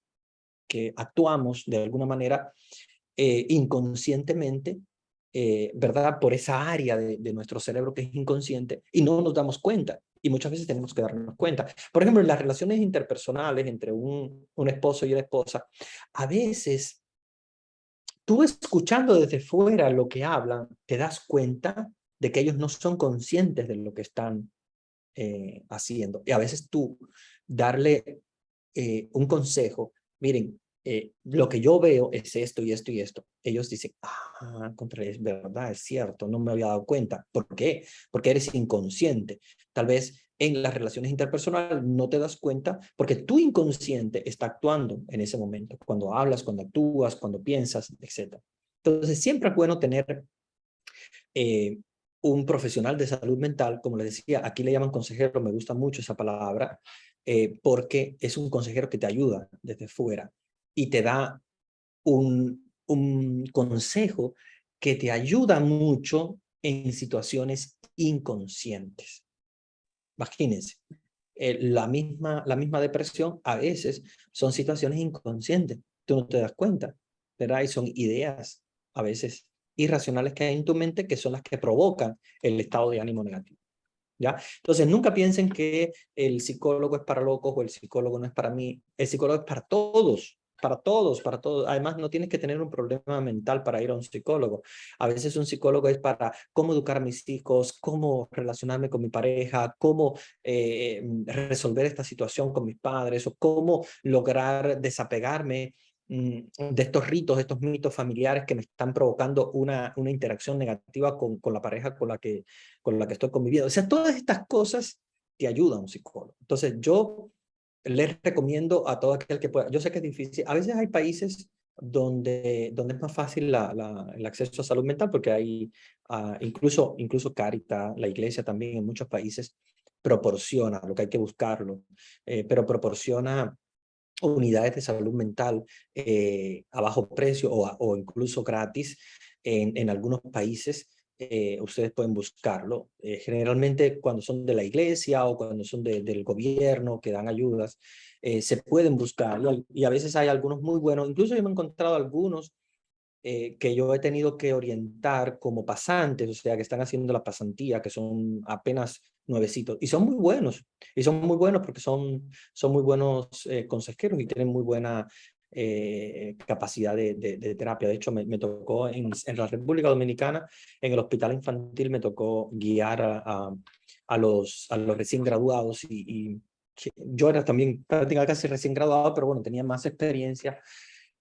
actuamos de alguna manera inconscientemente, ¿verdad? Por esa área de nuestro cerebro que es inconsciente y no nos damos cuenta. Y muchas veces tenemos que darnos cuenta. Por ejemplo, en las relaciones interpersonales entre un esposo y una esposa, a veces tú escuchando desde fuera lo que hablan, te das cuenta de que ellos no son conscientes de lo que están haciendo. Y a veces tú darle un consejo, miren, lo que yo veo es esto y esto y esto. Ellos dicen, contra, es verdad, es cierto, no me había dado cuenta. ¿Por qué? Porque eres inconsciente. Tal vez en las relaciones interpersonales no te das cuenta porque tu inconsciente está actuando en ese momento, cuando hablas, cuando actúas, cuando piensas, etc. Entonces, siempre es bueno tener un profesional de salud mental, como les decía, aquí le llaman consejero, me gusta mucho esa palabra, porque es un consejero que te ayuda desde fuera y te da un consejo que te ayuda mucho en situaciones inconscientes. Imagínense, la misma depresión a veces son situaciones inconscientes. Tú no te das cuenta, ¿verdad? Y son ideas a veces irracionales que hay en tu mente que son las que provocan el estado de ánimo negativo. ¿Ya? Entonces, nunca piensen que el psicólogo es para locos o el psicólogo no es para mí. El psicólogo es para todos, para todos, para todos. Además, no tienes que tener un problema mental para ir a un psicólogo. A veces un psicólogo es para cómo educar a mis hijos, cómo relacionarme con mi pareja, cómo resolver esta situación con mis padres o cómo lograr desapegarme de estos ritos, de estos mitos familiares que me están provocando una interacción negativa con la pareja con la que estoy conviviendo. O sea, todas estas cosas te ayudan a un psicólogo. Entonces, yo les recomiendo a todo aquel que pueda. Yo sé que es difícil. A veces hay países donde es más fácil el acceso a salud mental porque hay incluso Caritas, la iglesia también en muchos países proporciona, lo que hay que buscarlo, pero proporciona unidades de salud mental a bajo precio o incluso gratis en algunos países. Ustedes pueden buscarlo. Generalmente cuando son de la iglesia o cuando son del gobierno que dan ayudas, se pueden buscar y a veces hay algunos muy buenos. Incluso yo me he encontrado algunos que yo he tenido que orientar como pasantes, o sea, que están haciendo la pasantía, que son apenas nuevecitos, y son muy buenos porque son muy buenos consejeros y tienen muy buena capacidad de terapia. De hecho, me tocó en la República Dominicana, en el hospital infantil, me tocó guiar a los recién graduados y yo era también prácticamente casi recién graduado, pero bueno, tenía más experiencia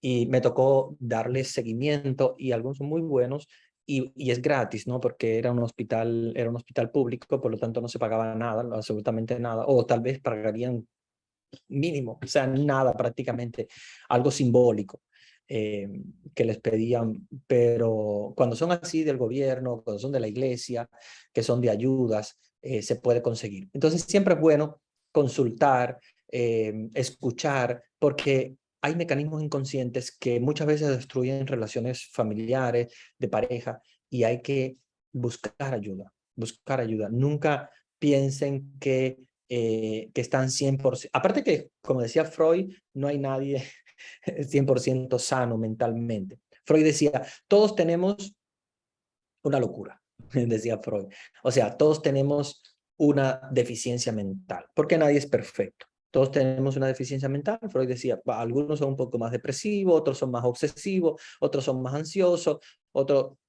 y me tocó darles seguimiento y algunos son muy buenos y es gratis, ¿no? Porque era un hospital público, por lo tanto no se pagaba nada, absolutamente nada, o tal vez pagarían mínimo, o sea, nada prácticamente, algo simbólico que les pedían, pero cuando son así del gobierno, cuando son de la iglesia, que son de ayudas, se puede conseguir. Entonces siempre es bueno consultar, escuchar, porque hay mecanismos inconscientes que muchas veces destruyen relaciones familiares, de pareja, y hay que buscar ayuda, buscar ayuda. Nunca piensen que están 100%. Aparte que, como decía Freud, no hay nadie 100% sano mentalmente. Freud decía, todos tenemos una locura, decía Freud. O sea, todos tenemos una deficiencia mental, porque nadie es perfecto. Todos tenemos una deficiencia mental. Freud decía, algunos son un poco más depresivos, otros son más obsesivos, otros son más ansiosos,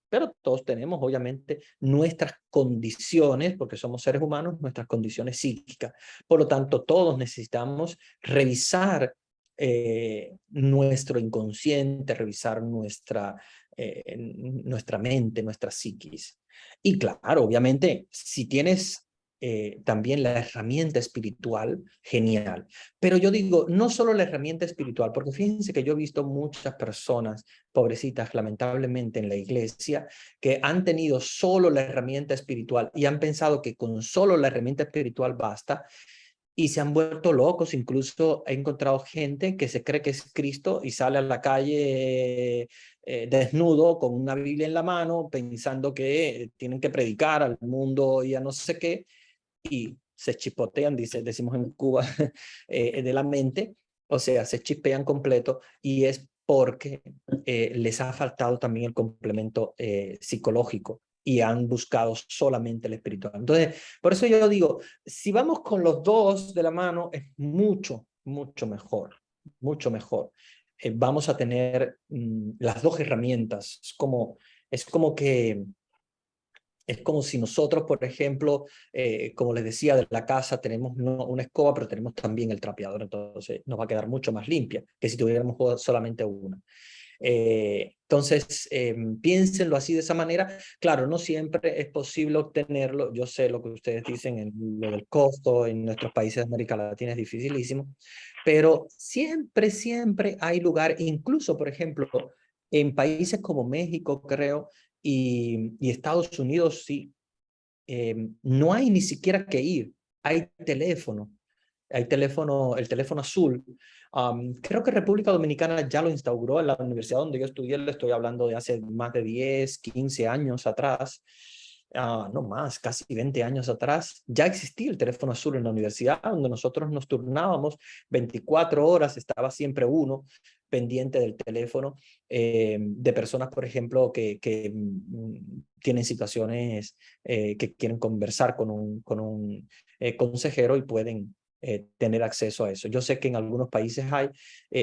pero todos tenemos obviamente nuestras condiciones, porque somos seres humanos, nuestras condiciones psíquicas. Por lo tanto, todos necesitamos revisar nuestro inconsciente, revisar nuestra mente, nuestra psiquis. Y claro, obviamente, si tienes también la herramienta espiritual, genial. Pero yo digo, no solo la herramienta espiritual, porque fíjense que yo he visto muchas personas, pobrecitas, lamentablemente en la iglesia, que han tenido solo la herramienta espiritual y han pensado que con solo la herramienta espiritual basta y se han vuelto locos. Incluso he encontrado gente que se cree que es Cristo y sale a la calle desnudo con una Biblia en la mano pensando que tienen que predicar al mundo y a no sé qué y se chipotean, decimos en Cuba, de la mente, o sea, se chispean completo y es porque les ha faltado también el complemento psicológico y han buscado solamente el espiritual. Entonces, por eso yo digo, si vamos con los dos de la mano, es mucho, mucho mejor, mucho mejor. Vamos a tener las dos herramientas. Es como si nosotros, por ejemplo, como les decía, de la casa tenemos una escoba, pero tenemos también el trapeador, entonces nos va a quedar mucho más limpia que si tuviéramos solamente una. Entonces, piénsenlo así de esa manera. Claro, no siempre es posible obtenerlo. Yo sé lo que ustedes dicen en lo del costo, en nuestros países de América Latina es dificilísimo, pero siempre, siempre hay lugar, incluso, por ejemplo, en países como México, creo, y Estados Unidos, sí, no hay ni siquiera que ir. Hay teléfono, el teléfono azul. Creo que República Dominicana ya lo instauró en la universidad donde yo estudié, le estoy hablando de hace más de 10, 15 años atrás. no más, casi 20 años atrás, ya existía el teléfono azul en la universidad, donde nosotros nos turnábamos 24 horas, estaba siempre uno pendiente del teléfono, de personas, por ejemplo, que tienen situaciones que quieren conversar con un consejero y pueden tener acceso a eso. Yo sé que en algunos países hay,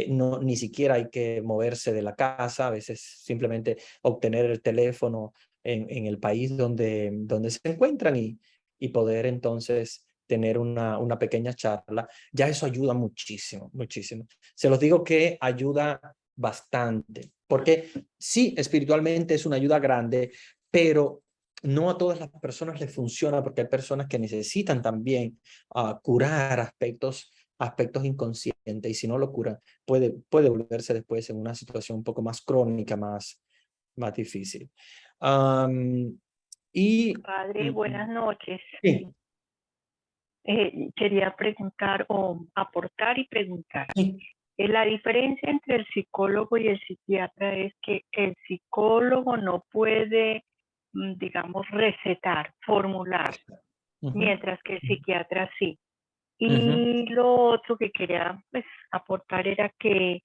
no, ni siquiera hay que moverse de la casa, a veces simplemente obtener el teléfono en el país donde se encuentran y poder entonces tener una pequeña charla. Ya eso ayuda muchísimo, muchísimo. Se los digo que ayuda bastante, porque sí, espiritualmente es una ayuda grande, pero no a todas las personas les funciona, porque hay personas que necesitan también curar aspectos inconscientes, y si no lo curan, puede volverse después en una situación un poco más crónica, más difícil. Y Padre, buenas noches. sí, Quería preguntar o aportar y preguntar. sí. La diferencia entre el psicólogo y el psiquiatra es que el psicólogo no puede, digamos, recetar, formular, mientras que el psiquiatra sí. Y lo otro que quería pues, aportar era que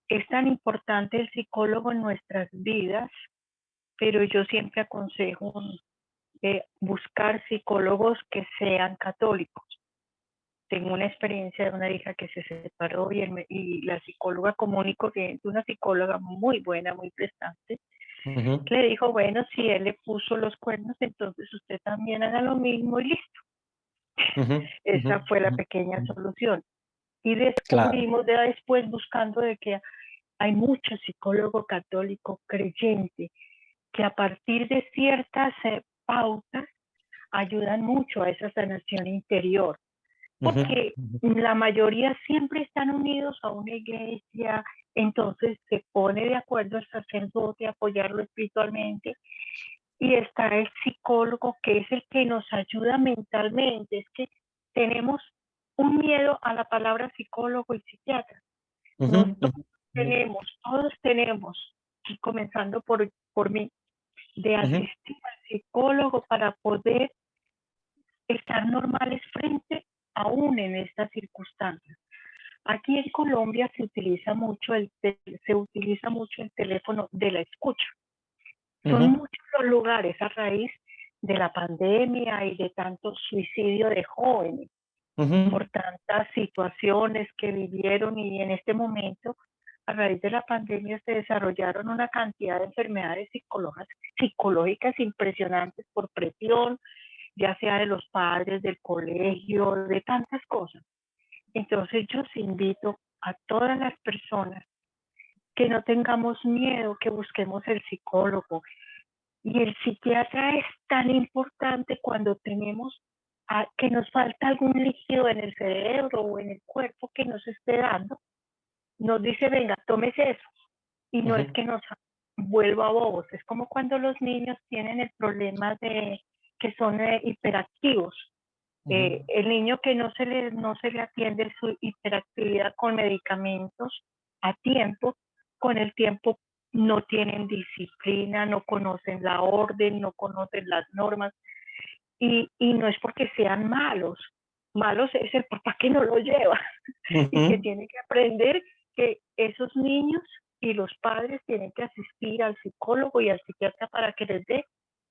es tan importante el psicólogo en nuestras vidas, pero yo siempre aconsejo buscar psicólogos que sean católicos. Tengo una experiencia de una hija que se separó y la psicóloga común y corriente, una psicóloga muy buena, muy prestante, le dijo, bueno, si él le puso los cuernos, entonces usted también haga lo mismo y listo. Esa fue la pequeña solución. Y descubrimos después buscando de que hay mucho psicólogo católico creyente que a partir de ciertas pautas ayudan mucho a esa sanación interior, porque la mayoría siempre están unidos a una iglesia, entonces se pone de acuerdo el sacerdote a apoyarlo espiritualmente, y está el psicólogo que es el que nos ayuda mentalmente. Es que tenemos un miedo a la palabra psicólogo y psiquiatra. Todos tenemos, y comenzando por mí, de asistir al psicólogo para poder estar normales frente aún en estas circunstancias. Aquí en Colombia se utiliza mucho el teléfono de la escucha. Son muchos los lugares a raíz de la pandemia y de tanto suicidio de jóvenes, por tantas situaciones que vivieron, y en este momento a raíz de la pandemia se desarrollaron una cantidad de enfermedades psicológicas impresionantes por presión, ya sea de los padres, del colegio, de tantas cosas. Entonces yo os invito a todas las personas que no tengamos miedo, que busquemos el psicólogo. Y el psiquiatra es tan importante cuando tenemos que nos falta algún líquido en el cerebro o en el cuerpo que nos esté dando. Nos dice, venga, tómese eso. Y no es que nos vuelva bobos. Es como cuando los niños tienen el problema de que son hiperactivos. El niño que no se le atiende su hiperactividad con medicamentos a tiempo, con el tiempo no tienen disciplina, no conocen la orden, no conocen las normas, y no es porque sean malos. Malos es el papá que no lo lleva y que tiene que aprender que esos niños y los padres tienen que asistir al psicólogo y al psiquiatra para que les dé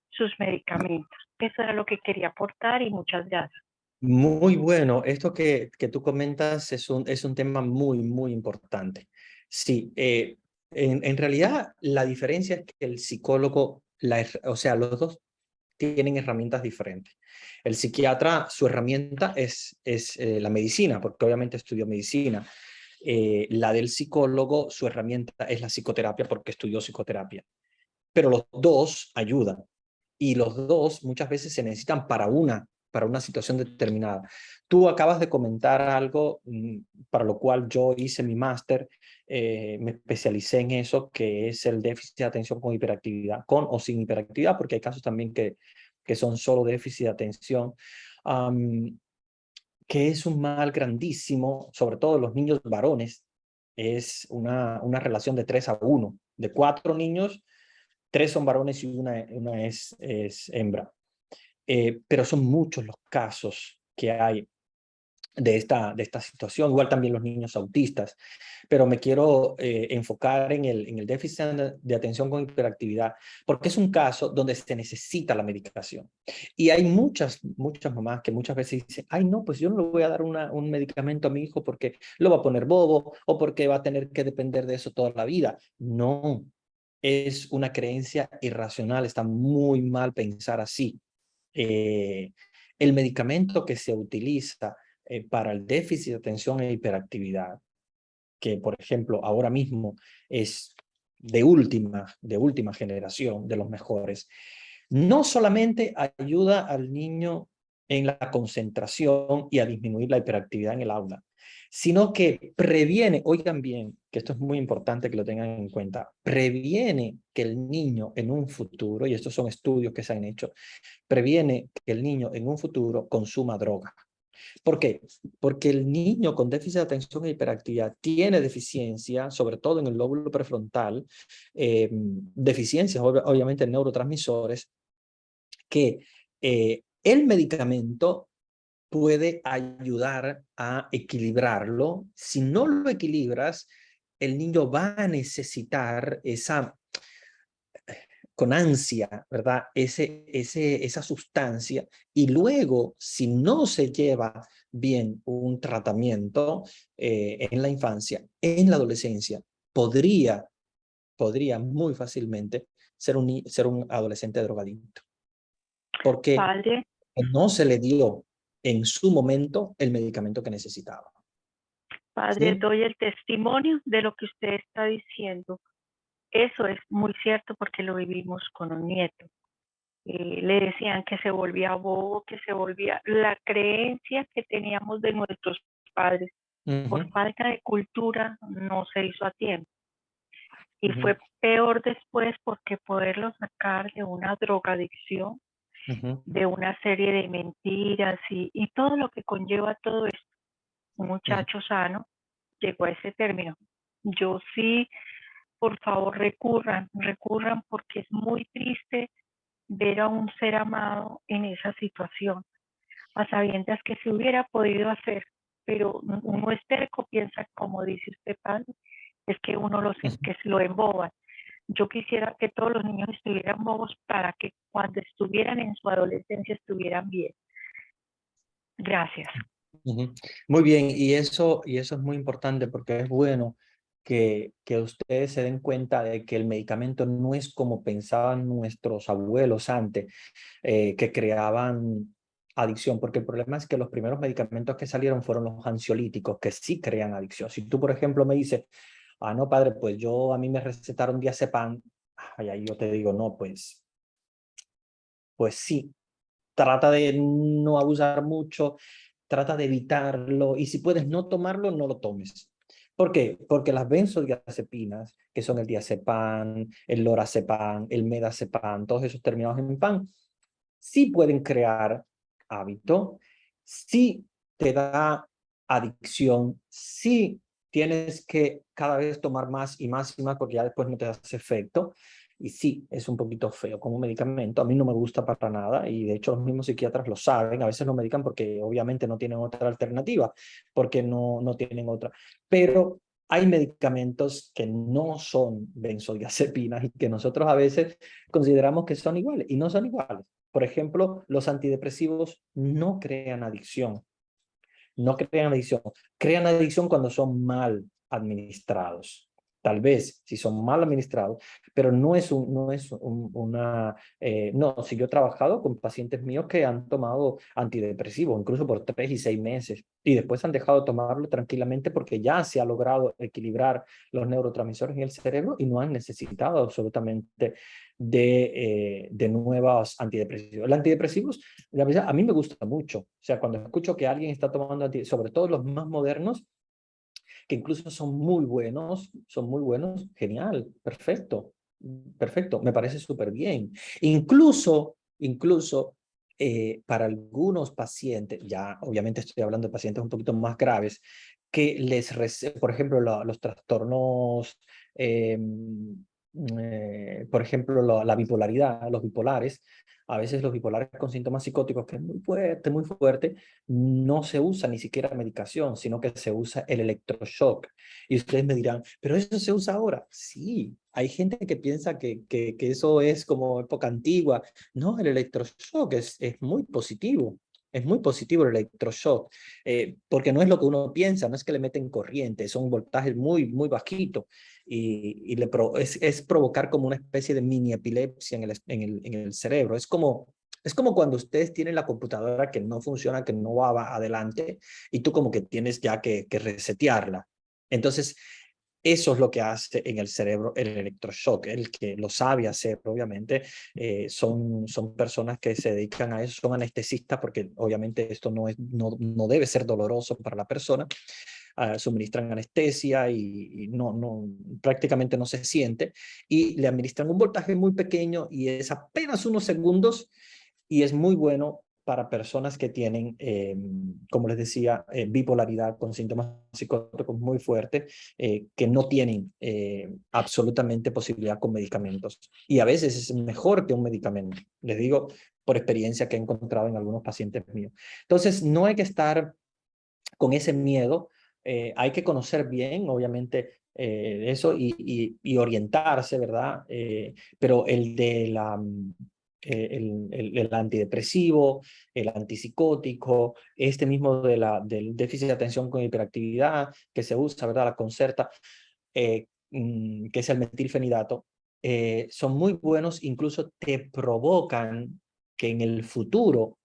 sus medicamentos. Eso era lo que quería aportar, y muchas gracias. Muy bueno. Esto que tú comentas es un tema muy, muy importante. Sí, en realidad la diferencia es que el psicólogo, o sea, los dos tienen herramientas diferentes. El psiquiatra, su herramienta es la medicina, porque obviamente estudió medicina. La del psicólogo, su herramienta es la psicoterapia, porque estudió psicoterapia. Pero los dos ayudan, y los dos muchas veces se necesitan para una situación determinada. Tú acabas de comentar algo para lo cual yo hice mi máster, me especialicé en eso, que es el déficit de atención con hiperactividad, con o sin hiperactividad, porque hay casos también que son solo déficit de atención, que es un mal grandísimo, sobre todo en los niños varones. Es una relación de 3-1, de 4 niños, 3 son varones y una es hembra. pero son muchos los casos que hay de esta situación, igual también los niños autistas, pero me quiero enfocar en el déficit de atención con hiperactividad, porque es un caso donde se necesita la medicación. Y hay muchas mamás que muchas veces dicen, ay no, pues yo no le voy a dar un medicamento a mi hijo porque lo va a poner bobo o porque va a tener que depender de eso toda la vida. No, es una creencia irracional, está muy mal pensar así. Eh, el medicamento que se utiliza para el déficit de atención e hiperactividad, que por ejemplo ahora mismo es de última generación, de los mejores, no solamente ayuda al niño en la concentración y a disminuir la hiperactividad en el aula, sino que previene, oigan bien, que esto es muy importante que lo tengan en cuenta, previene que el niño en un futuro, y estos son estudios que se han hecho, previene que el niño en un futuro consuma droga. ¿Por qué? Porque el niño con déficit de atención e hiperactividad tiene deficiencia, sobre todo en el lóbulo prefrontal, deficiencias obviamente en neurotransmisores, que el medicamento puede ayudar a equilibrarlo. Si no lo equilibras, el niño va a necesitar con ansia, ¿verdad? Esa sustancia, y luego, si no se lleva bien un tratamiento en la infancia, en la adolescencia, podría muy fácilmente ser un adolescente drogadicto, porque Padre, no se le dio en su momento el medicamento que necesitaba. padre, ¿Sí? doy el testimonio de lo que usted está diciendo. Eso es muy cierto porque lo vivimos con un nieto. Le decían que se volvía bobo, que se volvía la creencia que teníamos de nuestros padres. Por falta de cultura no se hizo a tiempo. Y fue peor después porque poderlo sacar de una drogadicción, de una serie de mentiras y todo lo que conlleva todo esto. Un muchacho sano llegó a ese término. Yo sí, por favor, recurran porque es muy triste ver a un ser amado en esa situación, a sabiendas que se hubiera podido hacer, pero uno es terco, piensa, como dice usted, Pablo, es que uno que lo emboban. Yo quisiera que todos los niños estuvieran bobos para que cuando estuvieran en su adolescencia estuvieran bien. Gracias. Muy bien, y eso es muy importante porque es bueno que ustedes se den cuenta de que el medicamento no es como pensaban nuestros abuelos antes, que creaban adicción, porque el problema es que los primeros medicamentos que salieron fueron los ansiolíticos, que sí crean adicción. Si tú, por ejemplo, me dices, ah, no, padre, pues a mí me recetaron diazepam, ahí yo te digo, no, pues sí, trata de no abusar mucho, trata de evitarlo, y si puedes no tomarlo, no lo tomes. ¿Por qué? Porque las benzodiazepinas, que son el diazepam, el lorazepam, el medazepam, todos esos terminados en pan, sí pueden crear hábito, sí te da adicción, sí tienes que cada vez tomar más y más y más porque ya después no te hace efecto. Y sí, es un poquito feo como medicamento. A mí no me gusta para nada y de hecho los mismos psiquiatras lo saben. A veces lo medican porque obviamente no tienen otra alternativa, porque no tienen otra. Pero hay medicamentos que no son benzodiazepinas y que nosotros a veces consideramos que son iguales y no son iguales. Por ejemplo, los antidepresivos no crean adicción. No crean adicción cuando son mal administrados. Tal vez si son mal administrados, pero no es una... no, si yo he trabajado con pacientes míos que han tomado antidepresivos, incluso por 3 y 6 meses, y después han dejado de tomarlo tranquilamente porque ya se ha logrado equilibrar los neurotransmisores en el cerebro y no han necesitado absolutamente de nuevos antidepresivos. Los antidepresivos, a mí me gusta mucho. O sea, cuando escucho que alguien está tomando sobre todo los más modernos, que incluso son muy buenos, genial, perfecto, perfecto, me parece súper bien. Incluso para algunos pacientes, ya obviamente estoy hablando de pacientes un poquito más graves, que por ejemplo, los trastornos por ejemplo, la bipolaridad, los bipolares. A veces los bipolares con síntomas psicóticos, que es muy fuerte, no se usa ni siquiera medicación, sino que se usa el electroshock. Y ustedes me dirán, ¿pero eso se usa ahora? Sí, hay gente que piensa que eso es como época antigua. No, el electroshock es muy positivo. Es muy positivo el electroshock, porque no es lo que uno piensa, no es que le meten corriente, son voltajes muy bajitos y es provocar como una especie de mini epilepsia en el cerebro. Es como cuando ustedes tienen la computadora que no funciona, que no va adelante, y tú como que tienes ya que resetearla. Entonces, eso es lo que hace en el cerebro el electroshock. El que lo sabe hacer, obviamente, son personas que se dedican a eso, son anestesistas, porque obviamente esto no debe ser doloroso para la persona. Suministran anestesia y prácticamente no se siente, y le administran un voltaje muy pequeño y es apenas unos segundos, y es muy bueno para personas que tienen, como les decía, bipolaridad con síntomas psicóticos muy fuertes, que no tienen absolutamente posibilidad con medicamentos. Y a veces es mejor que un medicamento. Les digo por experiencia que he encontrado en algunos pacientes míos. Entonces, no hay que estar con ese miedo. Hay que conocer bien, obviamente, eso y orientarse, ¿verdad? Pero el antidepresivo, el antipsicótico, este mismo del déficit de atención con hiperactividad que se usa, ¿verdad? La Concerta, que es el metilfenidato, son muy buenos, incluso te provocan que en el futuro,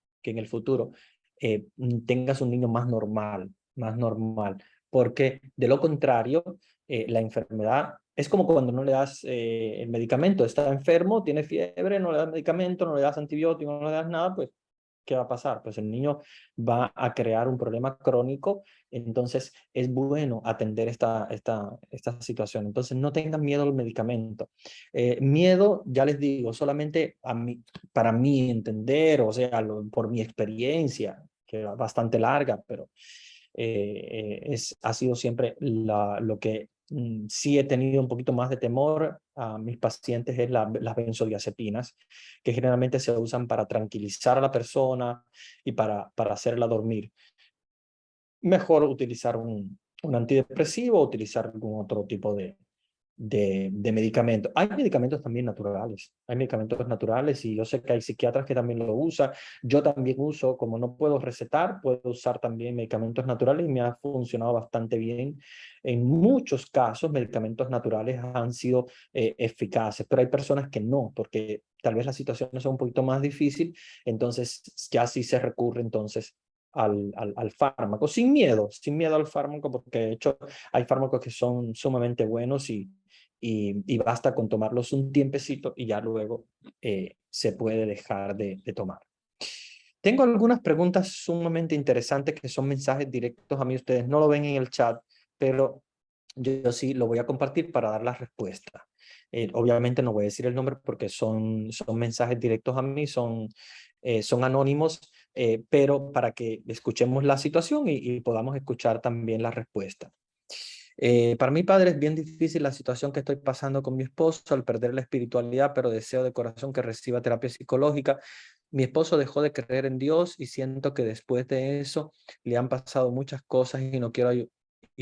tengas un niño más normal, porque de lo contrario, la enfermedad es como cuando no le das el medicamento, está enfermo, tiene fiebre, no le das medicamento, no le das antibiótico, no le das nada, pues, ¿qué va a pasar? Pues el niño va a crear un problema crónico. Entonces es bueno atender esta situación. Entonces no tengan miedo al medicamento. Miedo, ya les digo, solamente para mí entender, o sea, por mi experiencia, que es bastante larga, pero ha sido siempre lo que sí he tenido un poquito más de temor a mis pacientes, es las benzodiazepinas, que generalmente se usan para tranquilizar a la persona y para hacerla dormir. Mejor utilizar un antidepresivo o utilizar algún otro tipo de medicamento. Hay medicamentos también naturales, hay medicamentos naturales, y yo sé que hay psiquiatras que también lo usan. Yo también uso, como no puedo recetar, puedo usar también medicamentos naturales, y me ha funcionado bastante bien. En muchos casos, medicamentos naturales han sido eficaces, pero hay personas que no, porque tal vez las situaciones son un poquito más difíciles, entonces ya sí se recurre entonces al fármaco, sin miedo al fármaco, porque de hecho hay fármacos que son sumamente buenos, y basta con tomarlos un tiempecito y ya luego se puede dejar de tomar. Tengo algunas preguntas sumamente interesantes que son mensajes directos a mí. Ustedes no lo ven en el chat, pero yo sí lo voy a compartir para dar la respuesta. Obviamente no voy a decir el nombre porque son mensajes directos a mí, son anónimos, pero para que escuchemos la situación y podamos escuchar también la respuesta. Para mi padre es bien difícil la situación que estoy pasando con mi esposo al perder la espiritualidad, pero deseo de corazón que reciba terapia psicológica. Mi esposo dejó de creer en Dios y siento que después de eso le han pasado muchas cosas y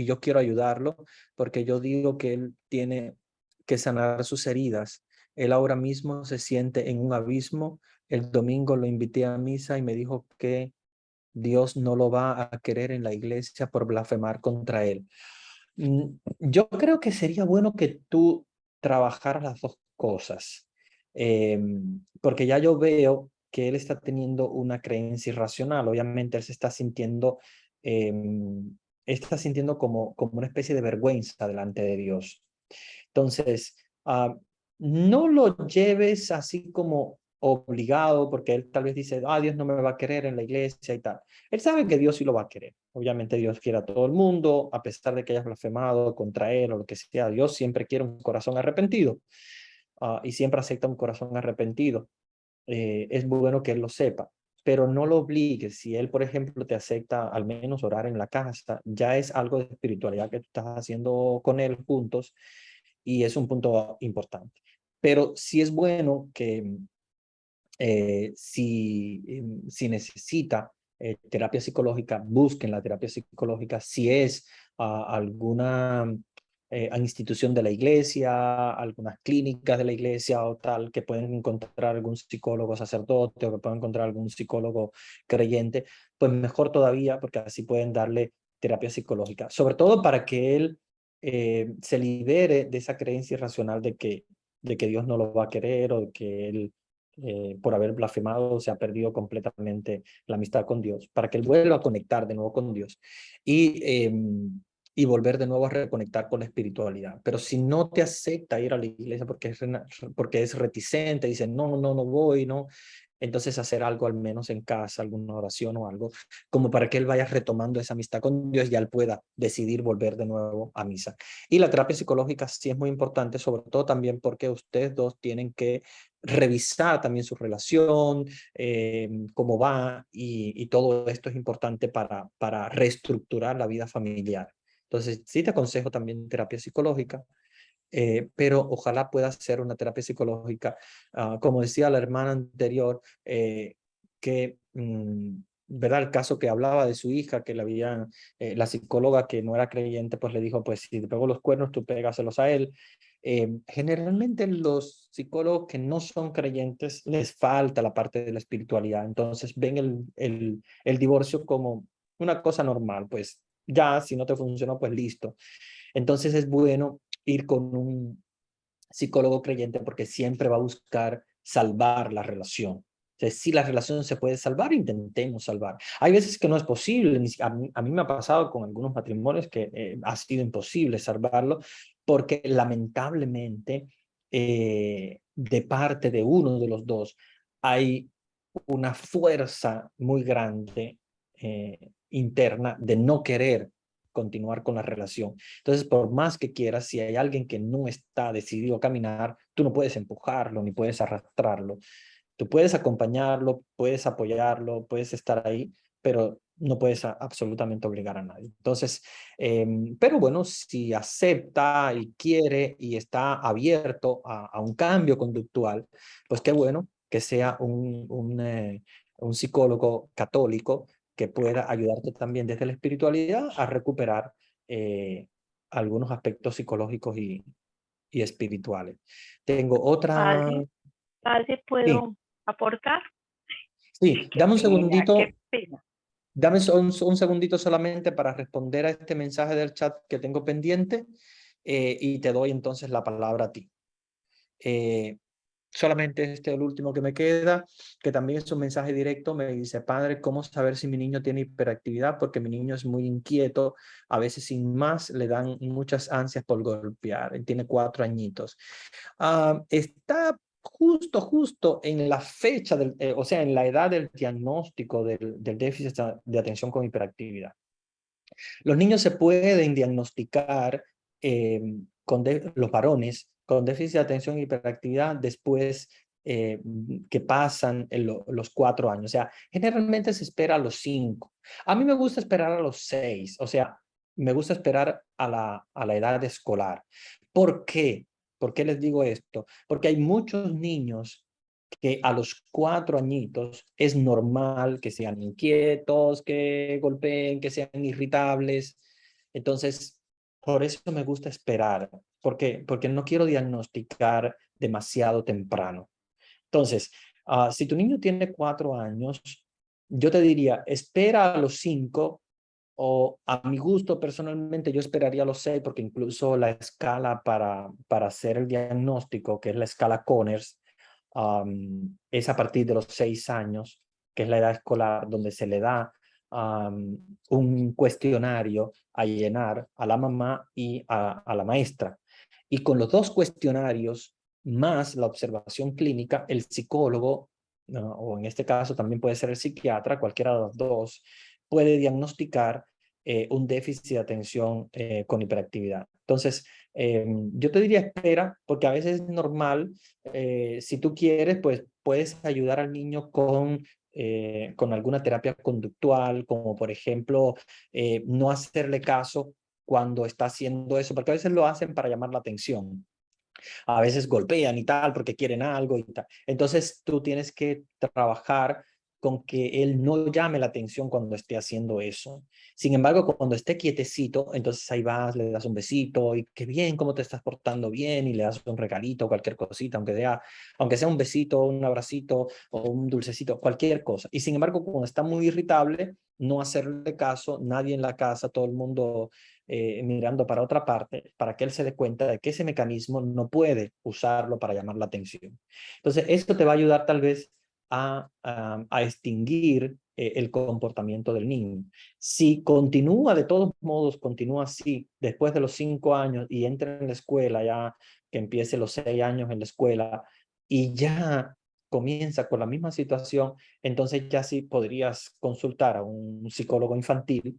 yo quiero ayudarlo, porque yo digo que él tiene que sanar sus heridas. Él ahora mismo se siente en un abismo. El domingo lo invité a misa y me dijo que Dios no lo va a querer en la iglesia por blasfemar contra él. Yo creo que sería bueno que tú trabajaras las dos cosas, porque ya yo veo que él está teniendo una creencia irracional. Obviamente él se está sintiendo como una especie de vergüenza delante de Dios. Entonces, no lo lleves así como obligado, porque él tal vez dice, Dios no me va a querer en la iglesia y tal. Él sabe que Dios sí lo va a querer. Obviamente Dios quiere a todo el mundo, a pesar de que hayas blasfemado contra él o lo que sea. Dios siempre quiere un corazón arrepentido, y siempre acepta un corazón arrepentido. Es muy bueno que él lo sepa, pero no lo obligues. Si él, por ejemplo, te acepta al menos orar en la casa, ya es algo de espiritualidad que tú estás haciendo con él juntos, y es un punto importante. Pero sí es bueno que si necesita terapia psicológica, busquen la terapia psicológica. Si es alguna institución de la iglesia, algunas clínicas de la iglesia o tal, que pueden encontrar algún psicólogo sacerdote o que pueden encontrar algún psicólogo creyente, pues mejor todavía, porque así pueden darle terapia psicológica, sobre todo para que él se libere de esa creencia irracional de que Dios no lo va a querer o de que él por haber blasfemado se ha perdido completamente la amistad con Dios, para que él vuelva a conectar de nuevo con Dios y volver de nuevo a reconectar con la espiritualidad. Pero si no te acepta ir a la iglesia porque es reticente, dice, no voy, no, entonces hacer algo al menos en casa, alguna oración o algo, como para que él vaya retomando esa amistad con Dios y él pueda decidir volver de nuevo a misa. Y la terapia psicológica sí es muy importante, sobre todo también porque ustedes dos tienen que revisar también su relación, cómo va, y todo esto es importante para reestructurar la vida familiar. Entonces, sí te aconsejo también terapia psicológica, pero ojalá pueda ser una terapia psicológica, como decía la hermana anterior, ¿verdad? El caso que hablaba de su hija, que la psicóloga que no era creyente, pues le dijo, pues si te pego los cuernos, tú pégaselos a él. Generalmente los psicólogos que no son creyentes les falta la parte de la espiritualidad, entonces ven el divorcio como una cosa normal, pues ya, si no te funcionó, pues listo. Entonces es bueno ir con un psicólogo creyente porque siempre va a buscar salvar la relación. Entonces, si la relación se puede salvar, intentemos salvar. Hay veces que no es posible. A mí me ha pasado con algunos matrimonios que ha sido imposible salvarlo porque lamentablemente de parte de uno de los dos hay una fuerza muy grande interna de no querer continuar con la relación. Entonces, por más que quieras, si hay alguien que no está decidido a caminar, tú no puedes empujarlo ni puedes arrastrarlo. Tú puedes acompañarlo, puedes apoyarlo, puedes estar ahí, pero no puedes absolutamente obligar a nadie. Entonces, pero bueno, si acepta y quiere y está abierto a un cambio conductual, pues qué bueno que sea un psicólogo católico que pueda ayudarte también desde la espiritualidad a recuperar eh, algunos aspectos psicológicos y espirituales. Tengo otra... ¿Padre, Sí, puedo aportar? sí, Qué dame un pena, segundito, qué pena. dame un segundito solamente para responder a este mensaje del chat que tengo pendiente y te doy entonces la palabra a ti. Solamente este es el último que me queda, que también es un mensaje directo. Me dice, padre, ¿cómo saber si mi niño tiene hiperactividad? Porque mi niño es muy inquieto, a veces sin más le dan muchas ansias por golpear. Él tiene 4 añitos. Está justo en la fecha, o sea, en la edad del diagnóstico del déficit de atención con hiperactividad. Los niños se pueden diagnosticar los varones con déficit de atención y hiperactividad después que pasan los 4 años. O sea, generalmente se espera a los 5. A mí me gusta esperar a los 6. O sea, me gusta esperar a la edad escolar. ¿Por qué? ¿Por qué les digo esto? Porque hay muchos niños que a los 4 añitos es normal que sean inquietos, que golpeen, que sean irritables. Entonces, por eso me gusta esperar. ¿Por qué? Porque no quiero diagnosticar demasiado temprano. Entonces, si tu niño tiene 4 años, yo te diría, espera a los 5 o a mi gusto personalmente yo esperaría a los 6 porque incluso la escala para hacer el diagnóstico, que es la escala Conners, es a partir de los 6 años, que es la edad escolar, donde se le da un cuestionario a llenar a la mamá y a la maestra. Y con los 2 cuestionarios, más la observación clínica, el psicólogo, ¿no? O en este caso también puede ser el psiquiatra, cualquiera de los 2, puede diagnosticar un déficit de atención con hiperactividad. Entonces, yo te diría espera, porque a veces es normal. Si tú quieres, pues puedes ayudar al niño con alguna terapia conductual, como por ejemplo, no hacerle caso cuando está haciendo eso, porque a veces lo hacen para llamar la atención. A veces golpean y tal porque quieren algo y tal. Entonces tú tienes que trabajar con que él no llame la atención cuando esté haciendo eso. Sin embargo, cuando esté quietecito, entonces ahí vas, le das un besito y qué bien, cómo te estás portando bien y le das un regalito, cualquier cosita, aunque sea un besito, un abracito o un dulcecito, cualquier cosa. Y sin embargo, cuando está muy irritable, no hacerle caso, nadie en la casa, todo el mundo mirando para otra parte, para que él se dé cuenta de que ese mecanismo no puede usarlo para llamar la atención. Entonces, esto te va a ayudar tal vez a extinguir el comportamiento del niño. Si continúa, de todos modos, continúa así, después de los 5 años y entra en la escuela, ya que empiece los 6 años en la escuela, y ya comienza con la misma situación, entonces ya sí podrías consultar a un psicólogo infantil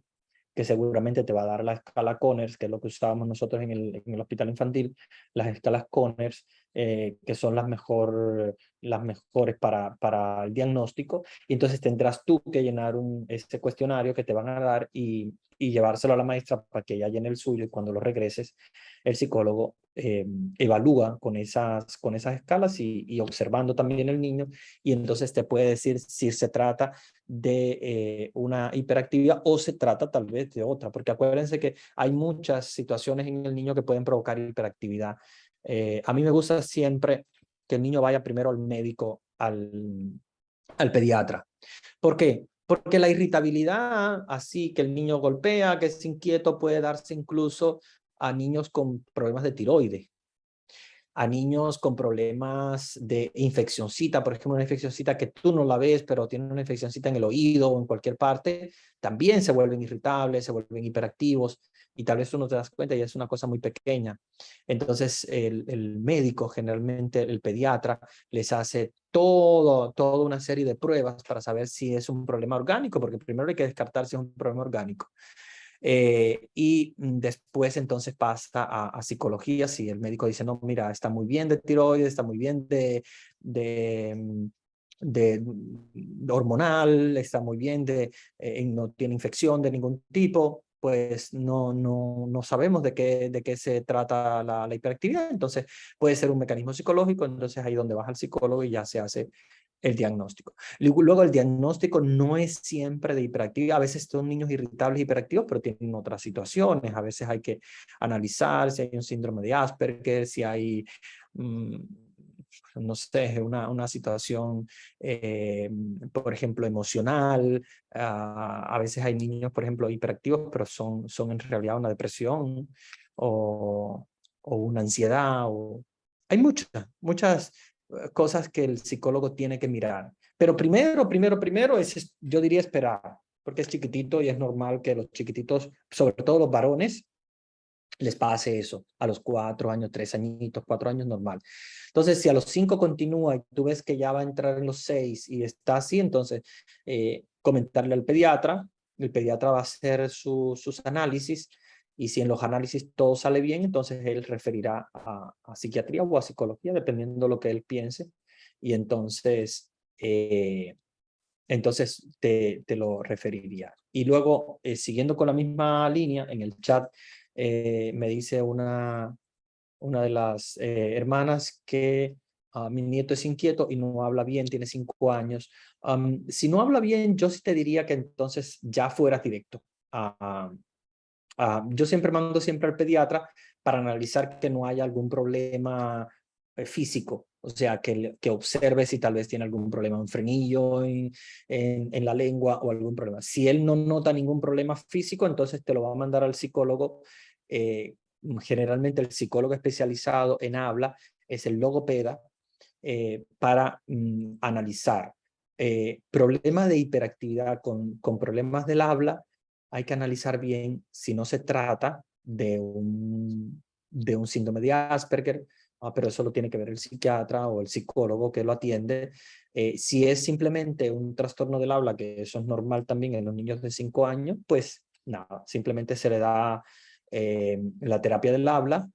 que seguramente te va a dar la escala Conners, que es lo que usábamos nosotros en el hospital infantil, las escalas Conners, que son las mejores para el diagnóstico, y entonces tendrás tú que llenar ese cuestionario que te van a dar y llevárselo a la maestra para que ella llene el suyo, y cuando lo regreses, el psicólogo evalúa con esas escalas y observando también el niño, y entonces te puede decir si se trata de una hiperactividad o se trata tal vez de otra, porque acuérdense que hay muchas situaciones en el niño que pueden provocar hiperactividad. A mí me gusta siempre que el niño vaya primero al médico, al pediatra. ¿Por qué? Porque la irritabilidad, así que el niño golpea, que es inquieto, puede darse incluso a niños con problemas de tiroides, a niños con problemas de infeccioncita, por ejemplo, una infeccioncita que tú no la ves, pero tiene una infeccioncita en el oído o en cualquier parte, también se vuelven irritables, se vuelven hiperactivos, y tal vez tú no te das cuenta y es una cosa muy pequeña. Entonces, el médico, generalmente el pediatra, les hace toda una serie de pruebas para saber si es un problema orgánico, porque primero hay que descartar si es un problema orgánico. Y después entonces pasa a psicología, si el médico dice, no, mira, está muy bien de tiroides, está muy bien de hormonal, está muy bien no tiene infección de ningún tipo, pues no sabemos de qué se trata la hiperactividad, entonces puede ser un mecanismo psicológico, entonces ahí donde vas al psicólogo y ya se hace el diagnóstico. Luego el diagnóstico no es siempre de hiperactividad, a veces son niños irritables hiperactivos, pero tienen otras situaciones, a veces hay que analizar si hay un síndrome de Asperger, si hay, no sé, una situación, por ejemplo, emocional, a veces hay niños, por ejemplo, hiperactivos, pero son en realidad una depresión o una ansiedad, hay muchas cosas que el psicólogo tiene que mirar. Pero primero yo diría esperar, porque es chiquitito y es normal que los chiquititos, sobre todo los varones, les pase eso a los 4 años, 3 añitos, 4 años normal. Entonces, si a los 5 continúa y tú ves que ya va a entrar en los 6 y está así, entonces comentarle al pediatra, el pediatra va a hacer sus análisis y si en los análisis todo sale bien, entonces él referirá a psiquiatría o a psicología, dependiendo de lo que él piense. Y entonces te lo referiría. Y luego, siguiendo con la misma línea, en el chat me dice una de las hermanas que mi nieto es inquieto y no habla bien, tiene 5 años. Si no habla bien, yo sí te diría que entonces ya fueras directo. Yo siempre mando siempre al pediatra para analizar que no haya algún problema físico, o sea, que observe si tal vez tiene algún problema en frenillo, en la lengua o algún problema. Si él no nota ningún problema físico, entonces te lo va a mandar al psicólogo. Generalmente el psicólogo especializado en habla es el logopeda para analizar problemas de hiperactividad con problemas del habla. Hay que analizar bien si no se trata de un síndrome de Asperger, pero eso lo tiene que ver el psiquiatra o el psicólogo que lo atiende. Si es simplemente un trastorno del habla, que eso es normal también en los niños de 5 años, pues nada, simplemente se le da la terapia del habla.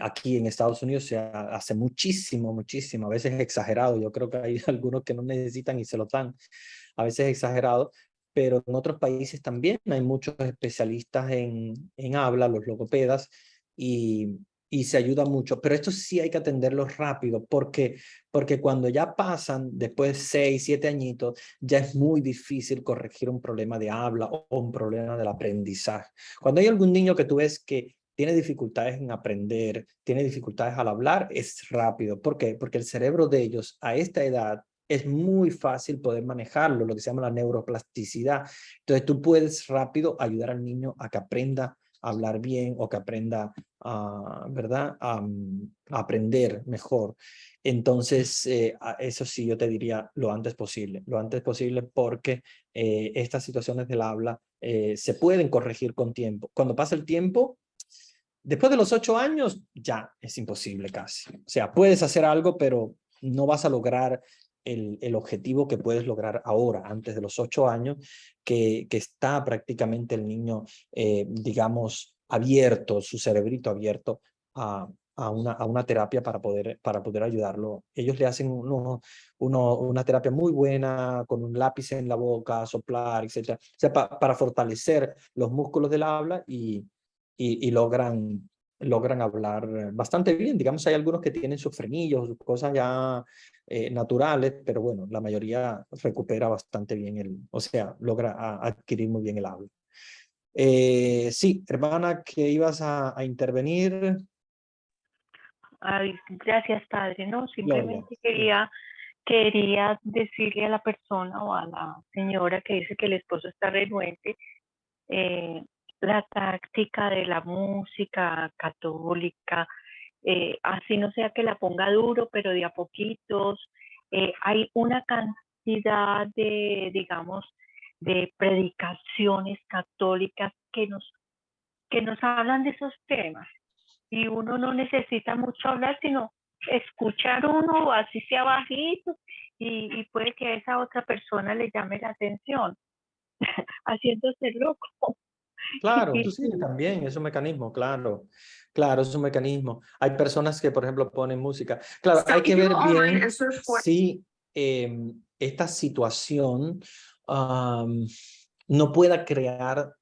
Aquí en Estados Unidos se hace muchísimo, a veces exagerado. Yo creo que hay algunos que no necesitan y se lo dan, a veces exagerado, pero en otros países también hay muchos especialistas en habla, los logopedas, y y se ayuda mucho, pero esto sí hay que atenderlo rápido, porque cuando ya pasan, después 6, 7 añitos, ya es muy difícil corregir un problema de habla o un problema del aprendizaje. Cuando hay algún niño que tú ves que tiene dificultades en aprender, tiene dificultades al hablar, es rápido. ¿Por qué? Porque el cerebro de ellos a esta edad es muy fácil poder manejarlo, lo que se llama la neuroplasticidad. Entonces tú puedes rápido ayudar al niño a que aprenda a hablar bien o que aprenda ¿verdad? A aprender mejor. Entonces, eso sí, yo te diría lo antes posible porque estas situaciones del habla se pueden corregir con tiempo. Cuando pasa el tiempo, después de los 8 años, ya es imposible casi. O sea, puedes hacer algo, pero no vas a lograr el objetivo que puedes lograr ahora, antes de los 8 años, que está prácticamente el niño, digamos, abierto, su cerebrito abierto a una terapia para poder ayudarlo. Ellos le hacen una terapia muy buena con un lápiz en la boca, soplar, etc. O sea, para fortalecer los músculos del habla y logran hablar bastante bien. Digamos, hay algunos que tienen sus frenillos, sus cosas ya naturales, pero bueno, la mayoría recupera bastante bien o sea, logra adquirir muy bien el habla. Sí, hermana, que ibas a intervenir. Ay, gracias, padre. No, Gloria. simplemente quería decirle a la persona o a la señora que dice que el esposo está renuente, la táctica de la música católica, así no sea que la ponga duro, pero de a poquitos. Hay una cantidad de, digamos, de predicaciones católicas que nos hablan de esos temas. Y uno no necesita mucho hablar, sino escuchar uno, así sea bajito, y puede que a esa otra persona le llame la atención, haciéndose loco. Claro, Y, sí, también es un mecanismo, claro. Claro, es un mecanismo. Hay personas que, por ejemplo, ponen música. Claro, hay que ver bien si esta situación no pueda crear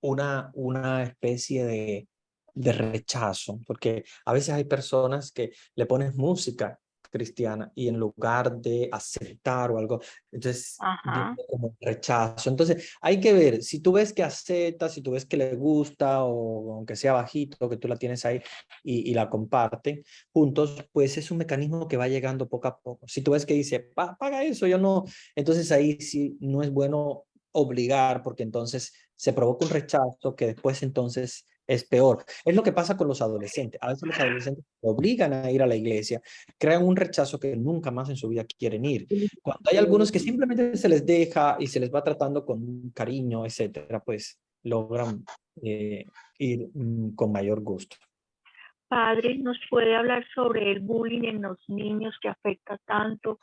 una especie de rechazo, porque a veces hay personas que le pones música cristiana y en lugar de aceptar o algo, entonces viene ajá, como rechazo. Entonces hay que ver, si tú ves que acepta, si tú ves que le gusta o aunque sea bajito, que tú la tienes ahí y la comparten juntos, pues es un mecanismo que va llegando poco a poco. Si tú ves que dice, paga eso, yo no, entonces ahí sí no es bueno obligar, porque entonces se provoca un rechazo que después entonces es peor. Es lo que pasa con los adolescentes. A veces los adolescentes obligan a ir a la iglesia, crean un rechazo que nunca más en su vida quieren ir. Cuando hay algunos que simplemente se les deja y se les va tratando con cariño, etcétera, pues logran ir con mayor gusto. padre, ¿nos puede hablar sobre el bullying en los niños que afecta tanto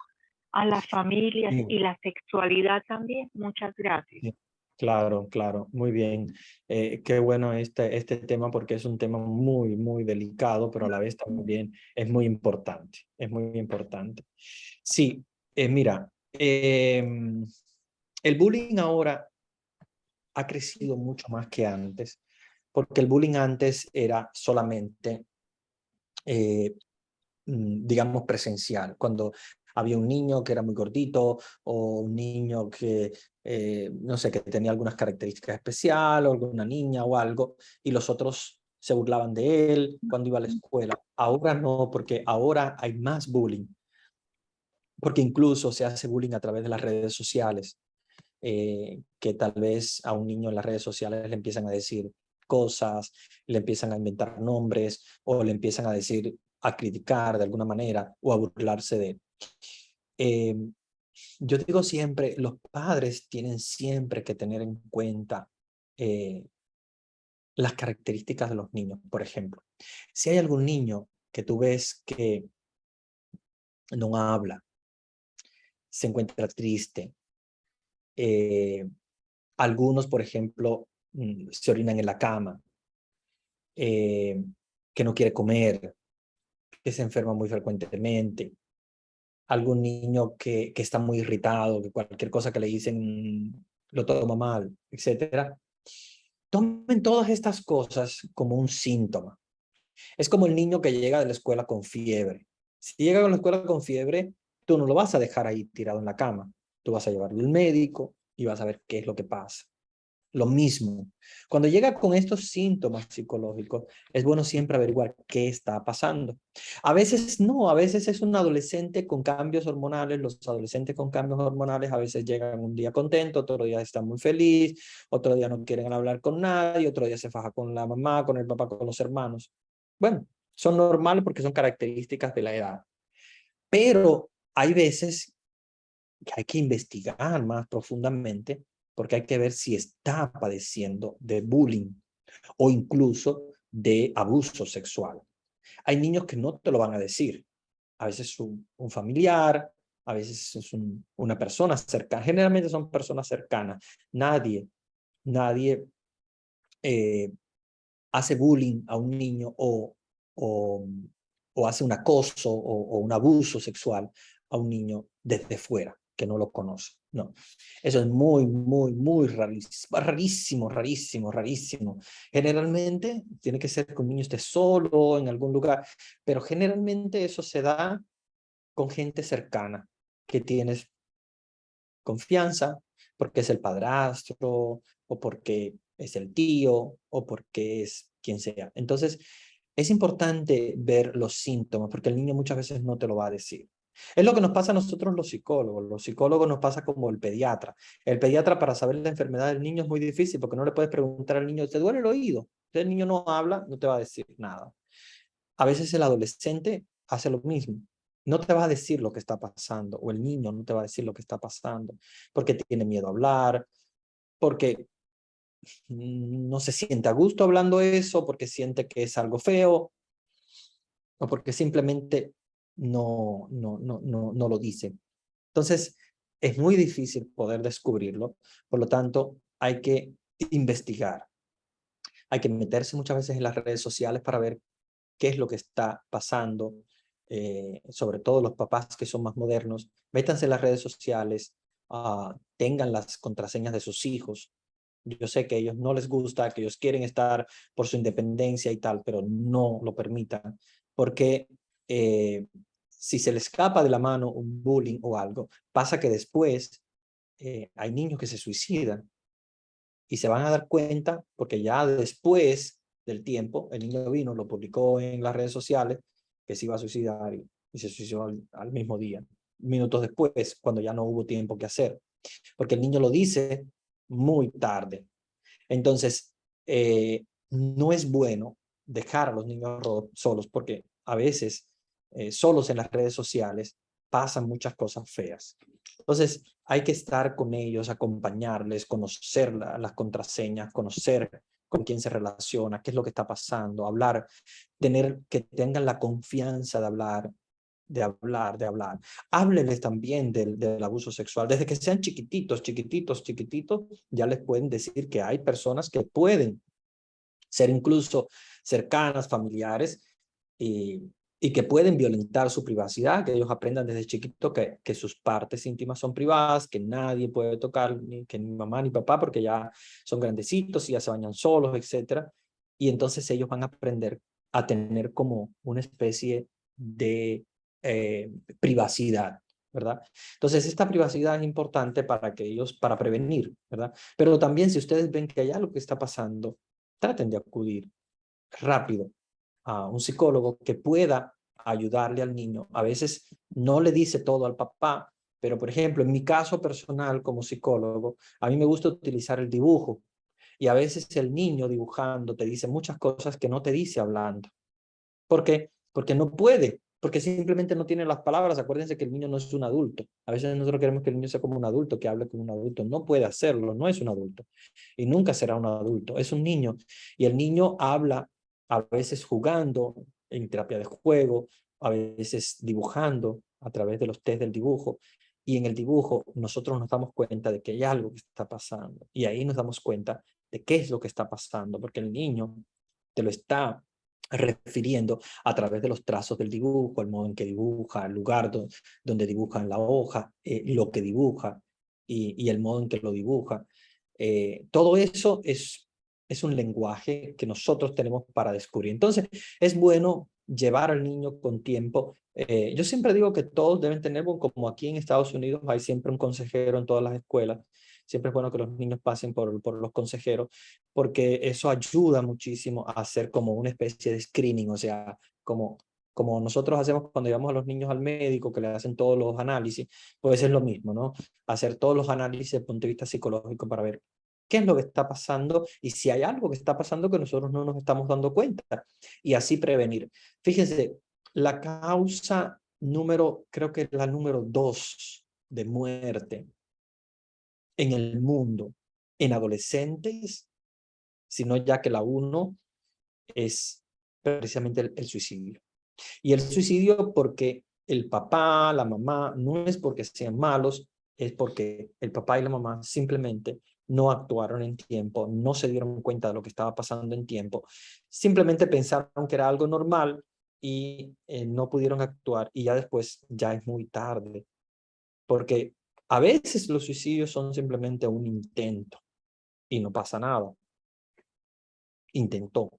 a las familias Sí. y la sexualidad también? Muchas gracias. Sí, claro, claro, muy bien. Qué bueno este tema porque es un tema muy, muy delicado, pero a la vez también es muy importante, es muy importante. Sí, mira, el bullying ahora ha crecido mucho más que antes, porque el bullying antes era solamente eh, digamos, presencial, cuando había un niño que era muy gordito o un niño que, no sé, que tenía algunas características especiales o alguna niña o algo, y los otros se burlaban de él cuando iba a la escuela. Ahora no, porque ahora hay más bullying, porque incluso se hace bullying a través de las redes sociales, que tal vez a un niño en las redes sociales le empiezan a decir cosas, le empiezan a inventar nombres o le empiezan a decir, a criticar de alguna manera o a burlarse de él. Eh, yo digo siempre, los padres tienen siempre que tener en cuenta las características de los niños. Por ejemplo, si hay algún niño que tú ves que no habla, se encuentra triste, algunos, por ejemplo, se orinan en la cama, eh, que no quiere comer, que se enferma muy frecuentemente, algún niño que está muy irritado, que cualquier cosa que le dicen lo toma mal, etcétera. Tomen todas estas cosas como un síntoma. Es como el niño que llega de la escuela con fiebre. Si llega a la escuela con fiebre, tú no lo vas a dejar ahí tirado en la cama. Tú vas a llevarlo al médico y vas a ver qué es lo que pasa. Lo mismo. Cuando llega con estos síntomas psicológicos, es bueno siempre averiguar qué está pasando. A veces no, a veces es un adolescente con cambios hormonales. Los adolescentes con cambios hormonales a veces llegan un día contento, otro día están muy feliz, otro día no quieren hablar con nadie, otro día se faja con la mamá, con el papá, con los hermanos. Bueno, son normales porque son características de la edad. Pero hay veces que hay que investigar más profundamente porque hay que ver si está padeciendo de bullying o incluso de abuso sexual. Hay niños que no te lo van a decir. A veces es un familiar, a veces es una persona cercana. Generalmente son personas cercanas. Nadie hace bullying a un niño o hace un acoso o un abuso sexual a un niño desde fuera, que no lo conoce. No, eso es muy rarísimo, rarísimo, rarísimo. Generalmente tiene que ser que un niño esté solo en algún lugar, pero generalmente eso se da con gente cercana, que tienes confianza, porque es el padrastro, o porque es el tío, o porque es quien sea. Entonces, es importante ver los síntomas, porque el niño muchas veces no te lo va a decir. Es lo que nos pasa a nosotros los psicólogos. Los psicólogos nos pasa como el pediatra. El pediatra, para saber la enfermedad del niño es muy difícil, porque no le puedes preguntar al niño, ¿te duele el oído? Si el niño no habla, no te va a decir nada. A veces el adolescente hace lo mismo. No te va a decir lo que está pasando, o el niño no te va a decir lo que está pasando, porque tiene miedo a hablar, porque no se siente a gusto hablando eso, porque siente que es algo feo, o porque simplemente no lo dice. Entonces, es muy difícil poder descubrirlo, por lo tanto, hay que investigar. Hay que meterse muchas veces en las redes sociales para ver qué es lo que está pasando, sobre todo los papás que son más modernos. Métanse en las redes sociales, tengan las contraseñas de sus hijos. Yo sé que a ellos no les gusta, que ellos quieren estar por su independencia y tal, pero no lo permitan, porque si se les escapa de la mano un bullying o algo, pasa que después hay niños que se suicidan y se van a dar cuenta porque ya después del tiempo, el niño vino, lo publicó en las redes sociales, que se iba a suicidar y se suicidó al mismo día, minutos después, cuando ya no hubo tiempo que hacer, porque el niño lo dice muy tarde. Entonces, no es bueno dejar a los niños solos, porque a veces solos en las redes sociales pasan muchas cosas feas. Entonces, hay que estar con ellos, acompañarles, conocer las contraseñas, conocer con quién se relaciona, qué es lo que está pasando, hablar, que tengan la confianza de hablar, de hablar. Háblenles también del abuso sexual. Desde que sean chiquititos, ya les pueden decir que hay personas que pueden ser incluso cercanas, familiares, y que pueden violentar su privacidad, que ellos aprendan desde chiquito que sus partes íntimas son privadas, que nadie puede tocar, ni mamá ni papá, porque ya son grandecitos y ya se bañan solos, etcétera. Y entonces ellos van a aprender a tener como una especie de privacidad, ¿verdad? Entonces, esta privacidad es importante para que ellos, para prevenir, ¿verdad? Pero también si ustedes ven que hay algo que está pasando, traten de acudir rápido a un psicólogo que pueda ayudarle al niño. A veces no le dice todo al papá, pero por ejemplo, en mi caso personal como psicólogo, a mí me gusta utilizar el dibujo y a veces el niño dibujando te dice muchas cosas que no te dice hablando. ¿Por qué? Porque no puede, porque simplemente no tiene las palabras. Acuérdense que el niño no es un adulto. A veces nosotros queremos que el niño sea como un adulto, que hable como un adulto. No puede hacerlo, no es un adulto. Y nunca será un adulto, es un niño. Y el niño habla a veces jugando en terapia de juego, a veces dibujando a través de los test del dibujo. Y en el dibujo nosotros nos damos cuenta de que hay algo que está pasando. Y ahí nos damos cuenta de qué es lo que está pasando, porque el niño te lo está refiriendo a través de los trazos del dibujo, el modo en que dibuja, el lugar donde dibuja en la hoja, lo que dibuja y el modo en que lo dibuja. Todo eso es es un lenguaje que nosotros tenemos para descubrir. Entonces, es bueno llevar al niño con tiempo. Yo siempre digo que todos deben tener, como aquí en Estados Unidos hay siempre un consejero en todas las escuelas. Siempre es bueno que los niños pasen por los consejeros, porque eso ayuda muchísimo a hacer como una especie de screening, o sea, como nosotros hacemos cuando llevamos a los niños al médico, que le hacen todos los análisis, pues es lo mismo, ¿no? Hacer todos los análisis desde el punto de vista psicológico para ver qué es lo que está pasando y si hay algo que está pasando que nosotros no nos estamos dando cuenta y así prevenir. Fíjense, la causa creo que es la número 2 de muerte en el mundo en adolescentes, sino ya que la 1 es precisamente el suicidio. Y el suicidio porque el papá, la mamá, no es porque sean malos, es porque el papá y la mamá simplemente no actuaron en tiempo, no se dieron cuenta de lo que estaba pasando en tiempo, simplemente pensaron que era algo normal y no pudieron actuar y ya después ya es muy tarde, porque a veces los suicidios son simplemente un intento y no pasa nada. Intentó,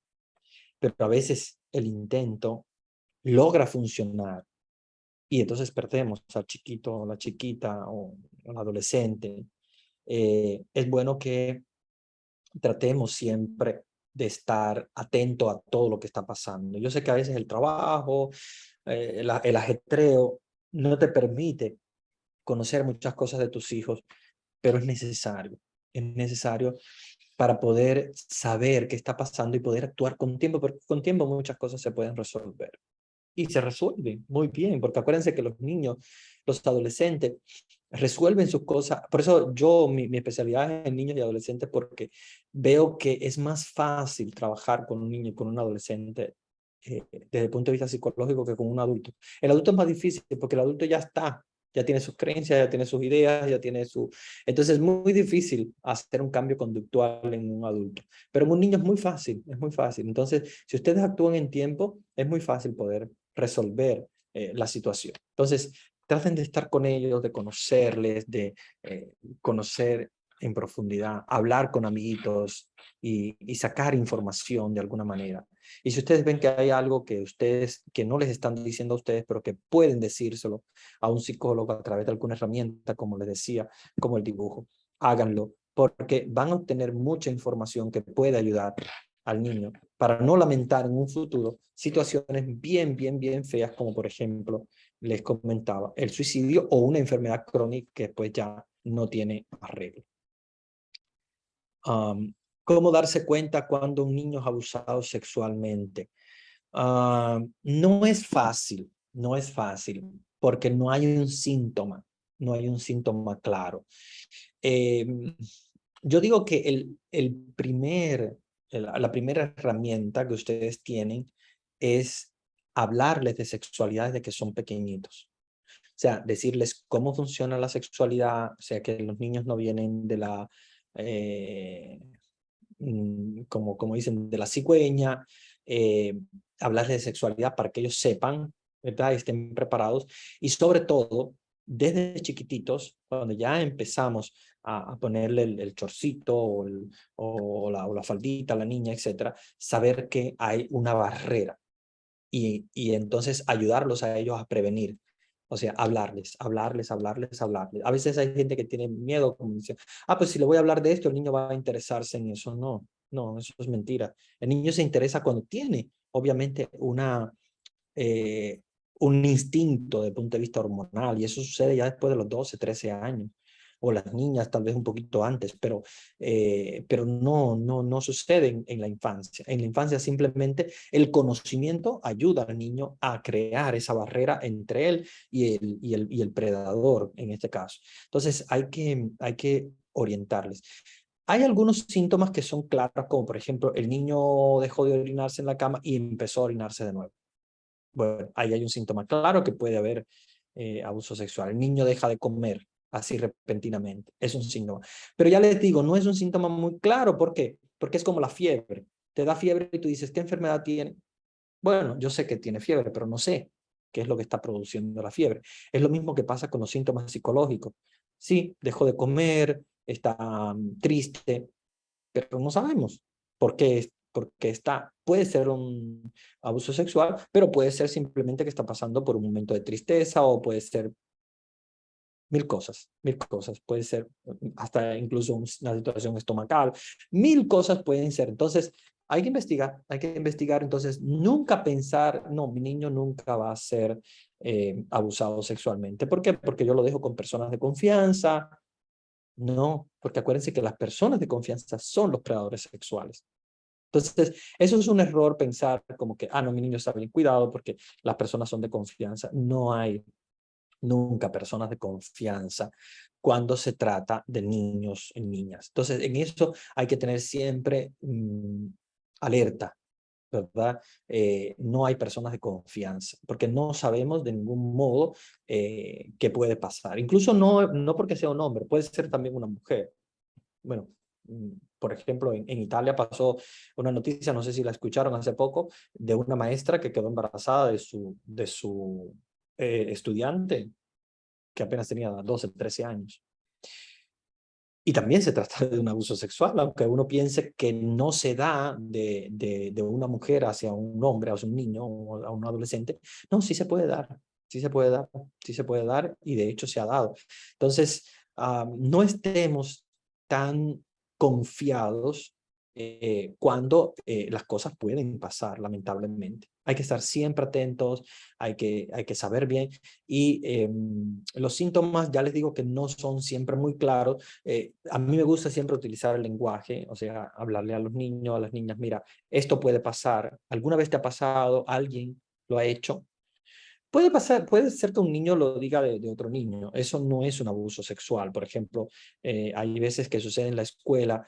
pero a veces el intento logra funcionar y entonces perdemos al chiquito o la chiquita o al adolescente. Es bueno que tratemos siempre de estar atento a todo lo que está pasando. Yo sé que a veces el trabajo, el ajetreo no te permite conocer muchas cosas de tus hijos, pero es necesario para poder saber qué está pasando y poder actuar con tiempo, porque con tiempo muchas cosas se pueden resolver. Y se resuelven muy bien, porque acuérdense que los niños, los adolescentes, resuelven sus cosas. Por eso mi especialidad es en niños y adolescentes, porque veo que es más fácil trabajar con un niño y con un adolescente desde el punto de vista psicológico que con un adulto. El adulto es más difícil porque el adulto ya tiene sus creencias, ya tiene sus ideas, ya tiene su... Entonces es muy difícil hacer un cambio conductual en un adulto. Pero en un niño es muy fácil, es muy fácil. Entonces, si ustedes actúan en tiempo, es muy fácil poder resolver la situación. Entonces, traten de estar con ellos, de conocerles, de conocer en profundidad, hablar con amiguitos y sacar información de alguna manera. Y si ustedes ven que hay algo que no les están diciendo a ustedes, pero que pueden decírselo a un psicólogo a través de alguna herramienta, como les decía, como el dibujo, háganlo, porque van a obtener mucha información que puede ayudar al niño para no lamentar en un futuro situaciones bien feas, como por ejemplo, les comentaba, el suicidio o una enfermedad crónica que pues ya no tiene arreglo. ¿Cómo darse cuenta cuando un niño es abusado sexualmente? No es fácil, porque no hay un síntoma claro. Yo digo que la primera herramienta que ustedes tienen es hablarles de sexualidad desde que son pequeñitos. O sea, decirles cómo funciona la sexualidad, o sea, que los niños no vienen de la, como dicen, de la cigüeña, hablarles de sexualidad para que ellos sepan, ¿verdad? Estén preparados y sobre todo, desde chiquititos, cuando ya empezamos a ponerle el chorcito o la faldita a la niña, etcétera, saber que hay una barrera y entonces ayudarlos a ellos a prevenir. O sea, hablarles. A veces hay gente que tiene miedo, como dice, pues si le voy a hablar de esto, el niño va a interesarse en eso. No, eso es mentira. El niño se interesa cuando tiene, obviamente, un instinto de punto de vista hormonal, y eso sucede ya después de los 12, 13 años, o las niñas tal vez un poquito antes, pero no sucede en la infancia. En la infancia simplemente el conocimiento ayuda al niño a crear esa barrera entre él y el predador, en este caso. Entonces hay que orientarles. Hay algunos síntomas que son claros, como por ejemplo, el niño dejó de orinarse en la cama y empezó a orinarse de nuevo. Bueno, ahí hay un síntoma claro que puede haber abuso sexual. El niño deja de comer así repentinamente. Es un síntoma. Pero ya les digo, no es un síntoma muy claro. ¿Por qué? Porque es como la fiebre. Te da fiebre y tú dices, ¿qué enfermedad tiene? Bueno, yo sé que tiene fiebre, pero no sé qué es lo que está produciendo la fiebre. Es lo mismo que pasa con los síntomas psicológicos. Sí, dejó de comer, está triste, pero no sabemos. Porque puede ser un abuso sexual, pero puede ser simplemente que está pasando por un momento de tristeza, o puede ser mil cosas. Puede ser hasta incluso una situación estomacal, mil cosas pueden ser. Entonces, hay que investigar. Entonces, nunca pensar, no, mi niño nunca va a ser abusado sexualmente. ¿Por qué? Porque yo lo dejo con personas de confianza. No, porque acuérdense que las personas de confianza son los predadores sexuales. Entonces, eso es un error pensar como que, no, mi niño está bien cuidado porque las personas son de confianza. No hay nunca personas de confianza cuando se trata de niños y niñas. Entonces, en eso hay que tener siempre alerta, ¿verdad? No hay personas de confianza, porque no sabemos de ningún modo qué puede pasar. Incluso no porque sea un hombre, puede ser también una mujer. Bueno, por ejemplo, en Italia pasó una noticia, no sé si la escucharon hace poco, de una maestra que quedó embarazada de su estudiante, que apenas tenía 12, 13 años. Y también se trata de un abuso sexual, aunque uno piense que no se da de una mujer hacia un hombre, hacia un niño o a un adolescente. No, sí se puede dar, sí se puede dar, sí se puede dar, y de hecho se ha dado. Entonces, no estemos tan confiados cuando las cosas pueden pasar, lamentablemente. Hay que estar siempre atentos, hay que saber bien, y los síntomas, ya les digo que no son siempre muy claros. A mí me gusta siempre utilizar el lenguaje, o sea, hablarle a los niños, a las niñas, mira, esto puede pasar, ¿alguna vez te ha pasado? ¿Alguien lo ha hecho? Puede pasar, puede ser que un niño lo diga de otro niño. Eso no es un abuso sexual. Por ejemplo, hay veces que sucede en la escuela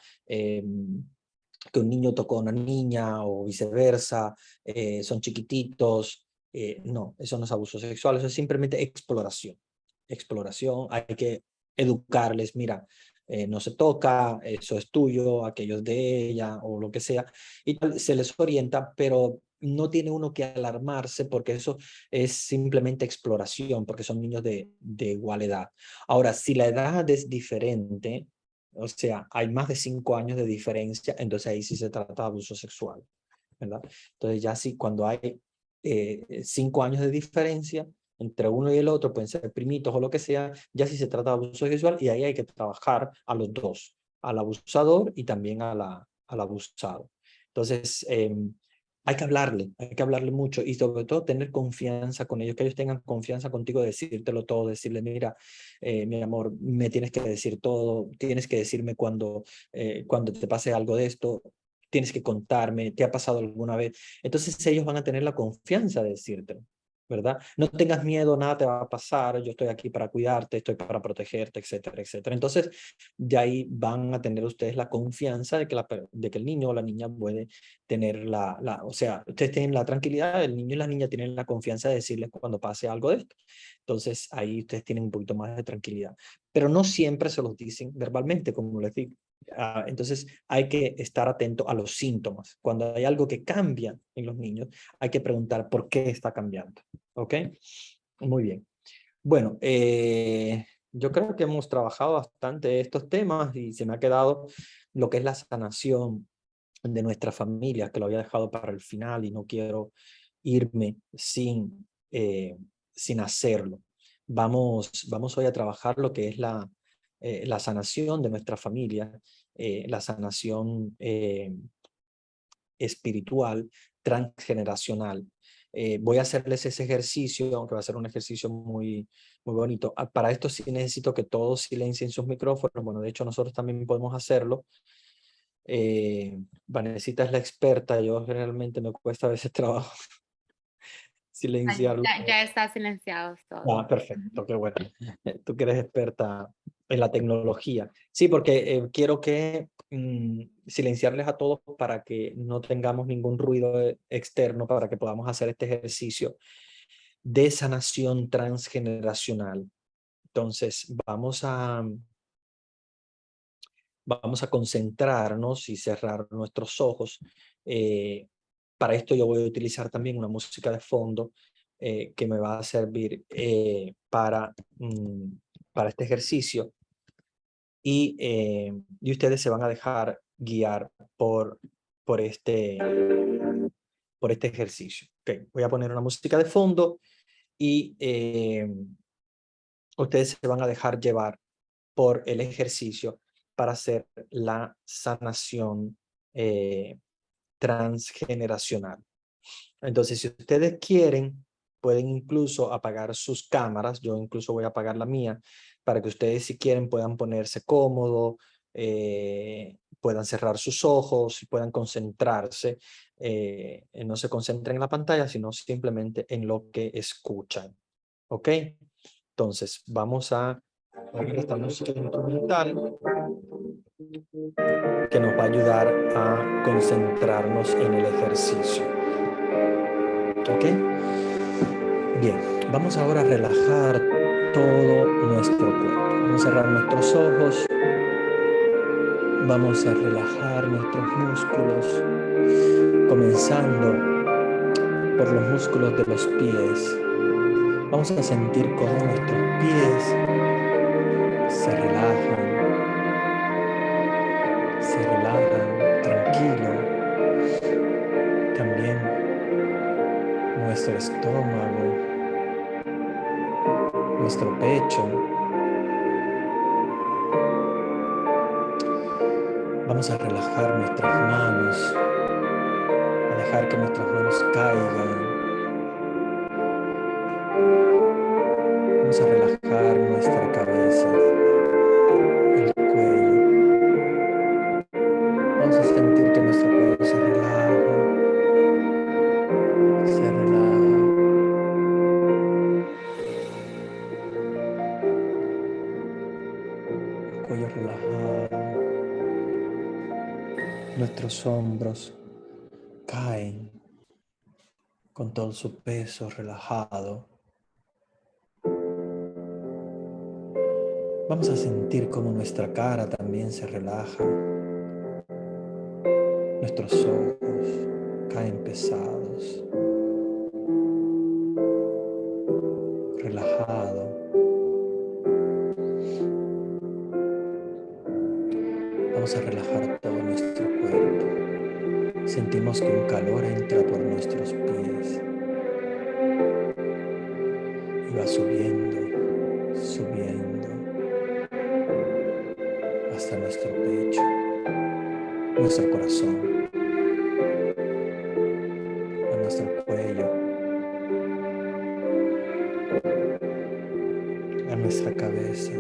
que un niño tocó a una niña o viceversa, son chiquititos. No, eso no es abuso sexual, eso es simplemente exploración. Exploración, hay que educarles, mira, no se toca, eso es tuyo, aquello es de ella o lo que sea, y se les orienta, pero no tiene uno que alarmarse porque eso es simplemente exploración, porque son niños de igual edad. Ahora, si la edad es diferente, o sea, hay más de 5 años de diferencia, entonces ahí sí se trata de abuso sexual, ¿verdad? Entonces ya sí, cuando hay 5 años de diferencia entre uno y el otro, pueden ser primitos o lo que sea, ya sí se trata de abuso sexual, y ahí hay que trabajar a los dos, al abusador y también al abusado. Entonces, hay que hablarle mucho, y sobre todo tener confianza con ellos, que ellos tengan confianza contigo, decírtelo todo, decirle, mira, mi amor, me tienes que decir todo, tienes que decirme cuando te pase algo de esto, tienes que contarme, ¿te ha pasado alguna vez? Entonces ellos van a tener la confianza de decírtelo, ¿verdad? No tengas miedo, nada te va a pasar, yo estoy aquí para cuidarte, estoy para protegerte, etcétera, etcétera. Entonces, de ahí van a tener ustedes la confianza de que el niño o la niña puede tener o sea, ustedes tienen la tranquilidad, el niño y la niña tienen la confianza de decirles cuando pase algo de esto. Entonces, ahí ustedes tienen un poquito más de tranquilidad. Pero no siempre se los dicen verbalmente, como les digo. Entonces, hay que estar atento a los síntomas. Cuando hay algo que cambia en los niños, hay que preguntar por qué está cambiando. ¿Ok? Muy bien. Bueno, yo creo que hemos trabajado bastante estos temas, y se me ha quedado lo que es la sanación de nuestras familias, que lo había dejado para el final y no quiero irme sin hacerlo. Vamos hoy a trabajar lo que es la sanación de nuestra familia, la sanación espiritual, transgeneracional. Voy a hacerles ese ejercicio, aunque va a ser un ejercicio muy bonito. Para esto sí necesito que todos silencien sus micrófonos. Bueno, de hecho nosotros también podemos hacerlo. Vanesita es la experta, yo generalmente me cuesta a veces trabajo silenciarlo. Ya está silenciados todos. Perfecto, qué bueno. Tú que eres experta en la tecnología. Sí, porque quiero que silenciarles a todos para que no tengamos ningún ruido externo, para que podamos hacer este ejercicio de sanación transgeneracional. Entonces, vamos a concentrarnos y cerrar nuestros ojos. Para esto yo voy a utilizar también una música de fondo que me va a servir para este ejercicio, y ustedes se van a dejar guiar por por este ejercicio. Okay. Voy a poner una música de fondo y ustedes se van a dejar llevar por el ejercicio para hacer la sanación transgeneracional. Entonces, si ustedes quieren, pueden incluso apagar sus cámaras. Yo incluso voy a apagar la mía para que ustedes, si quieren, puedan ponerse cómodos, puedan cerrar sus ojos y puedan concentrarse. No se concentren en la pantalla, sino simplemente en lo que escuchan. ¿Ok? Entonces, vamos a poner esta música instrumental que nos va a ayudar a concentrarnos en el ejercicio. ¿Ok? Bien, vamos ahora a relajar todo nuestro cuerpo. Vamos a cerrar nuestros ojos. Vamos a relajar nuestros músculos, comenzando por los músculos de los pies. Vamos a sentir cómo nuestros pies se relajan tranquilo. También nuestro estómago, nuestro pecho. Vamos a relajar nuestras manos, a dejar que nuestras manos caigan. Vamos a relajar nuestra cabeza, el cuello. Vamos a sentir que nuestro cuello se relaja, se relaja. El cuello relajado. Nuestros hombros caen con todo su peso relajado. Vamos a sentir cómo nuestra cara también se relaja. Nuestros ojos caen pesados, relajado. Vamos a relajar todo nuestro cuerpo. Sentimos que un calor entra por nuestros pies y va subiendo, subiendo hasta nuestro pecho, nuestro corazón, a nuestro cuello, a nuestra cabeza.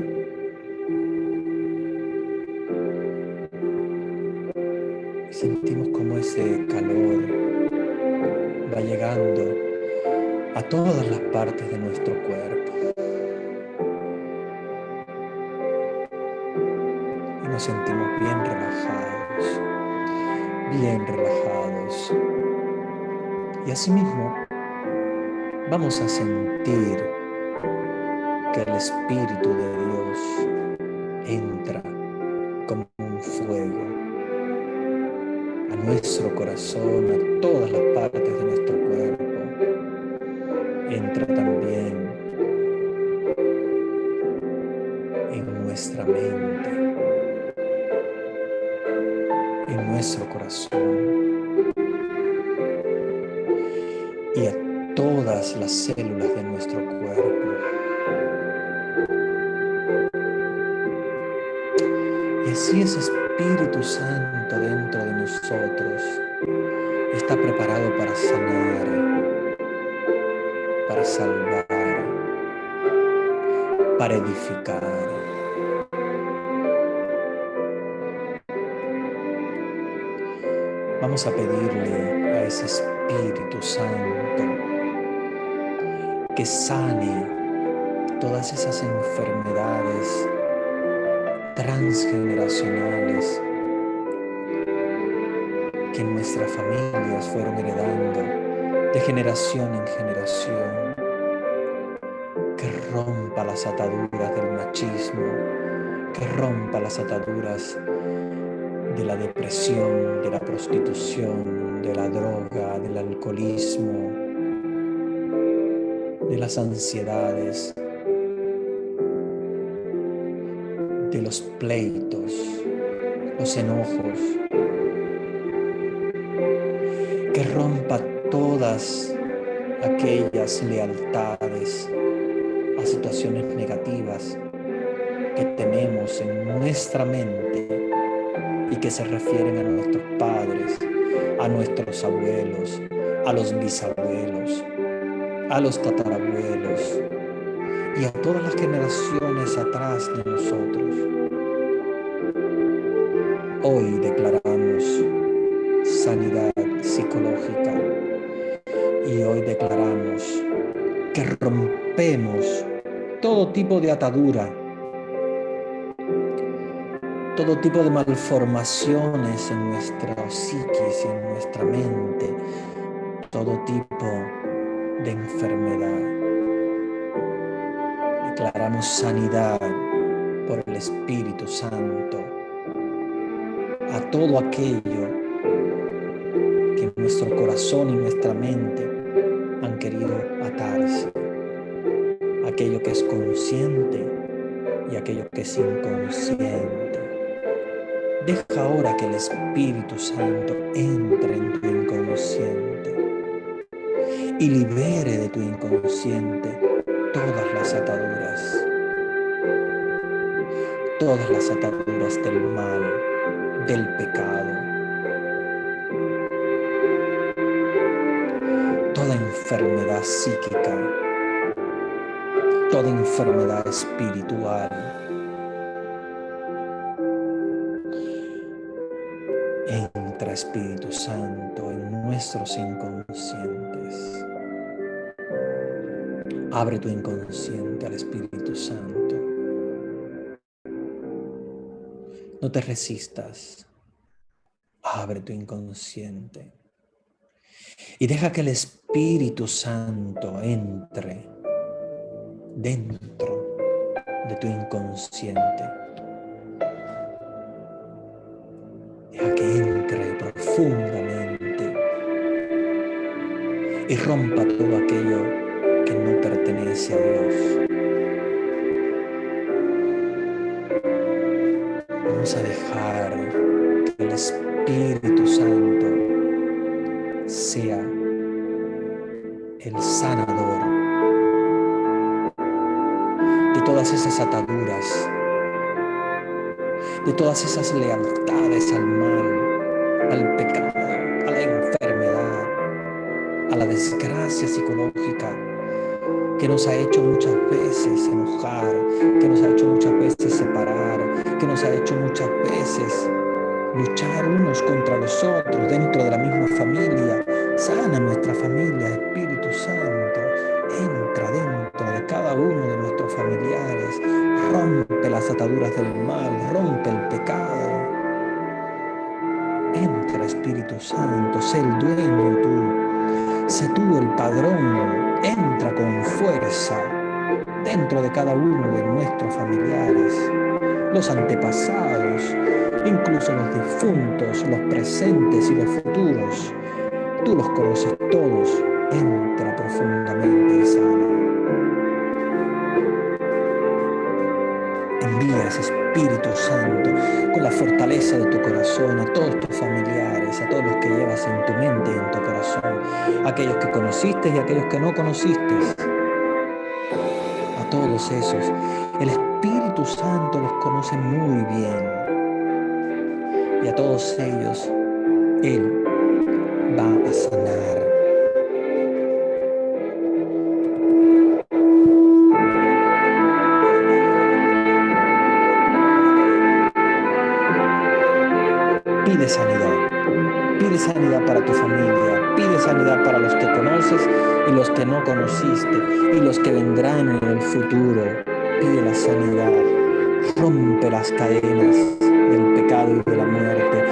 Y sentimos como ese calor va llegando a todas las partes de nuestro cuerpo. Y nos sentimos bien relajados, bien relajados. Y asimismo, vamos a sentir que el Espíritu de Dios entra como un fuego a nuestro corazón, a todas las partes de nuestro cuerpo. Entra también en nuestra mente, en nuestro corazón y a todas las células de nuestro cuerpo. Y así ese Espíritu Santo dentro de nosotros está preparado para sanar, para salvar, para edificar. Vamos a pedirle a ese Espíritu Santo que sane todas esas enfermedades transgeneracionales que en nuestras familias fueron heredando de generación en generación, que rompa las ataduras del machismo, que rompa las ataduras de la depresión, de la prostitución, de la droga, del alcoholismo, de las ansiedades, de los pleitos, los enojos, rompa todas aquellas lealtades a situaciones negativas que tenemos en nuestra mente y que se refieren a nuestros padres, a nuestros abuelos, a los bisabuelos, a los tatarabuelos y a todas las generaciones atrás de nosotros. Hoy declaramos sanidad psicológica y hoy declaramos que rompemos todo tipo de atadura, todo tipo de malformaciones en nuestra psiquis y en nuestra mente, todo tipo de enfermedad. Declaramos sanidad por el Espíritu Santo a todo aquello que nuestro corazón y nuestra mente han querido atarse, aquello que es consciente y aquello que es inconsciente. Deja ahora que el Espíritu Santo entre en tu inconsciente y libere de tu inconsciente todas las ataduras del mal, del pecado, toda enfermedad psíquica, toda enfermedad espiritual. Entra, Espíritu Santo, en nuestros inconscientes. Abre tu inconsciente al Espíritu Santo. No te resistas. Abre tu inconsciente. Y deja que el Espíritu Santo entre dentro de tu inconsciente. Deja que entre profundamente y rompa todo aquello que no pertenece a Dios. Vamos a dejar que el Espíritu Santo sea el sanador de todas esas ataduras, de todas esas lealtades al mal, al pecado, a la enfermedad, a la desgracia psicológica que nos ha hecho muchas veces enojar, que nos ha hecho muchas veces separar, que nos ha hecho muchas veces luchar unos contra los otros dentro de la misma familia. Sana nuestra familia, Espíritu Santo. Entra dentro de cada uno de nuestros familiares. Rompe las ataduras del mal, rompe el pecado. Entra, Espíritu Santo, sé el dueño tú. Sé tú el padrón. Entra con fuerza dentro de cada uno de nuestros familiares, los antepasados, incluso los difuntos, los presentes y los futuros. Tú los conoces todos. Entra profundamente y sana. Envía ese Espíritu Santo con la fortaleza de tu corazón a todos tus familiares, a todos los que llevas en tu mente y en tu corazón, aquellos que conociste y aquellos que no conociste. A todos esos, el Espíritu Santo los conoce muy bien. Y a todos ellos, Él va a sanar. Pide sanidad para tu familia, pide sanidad para los que conoces y los que no conociste y los que vendrán en el futuro. Pide la sanidad, rompe las cadenas del pecado y de la muerte,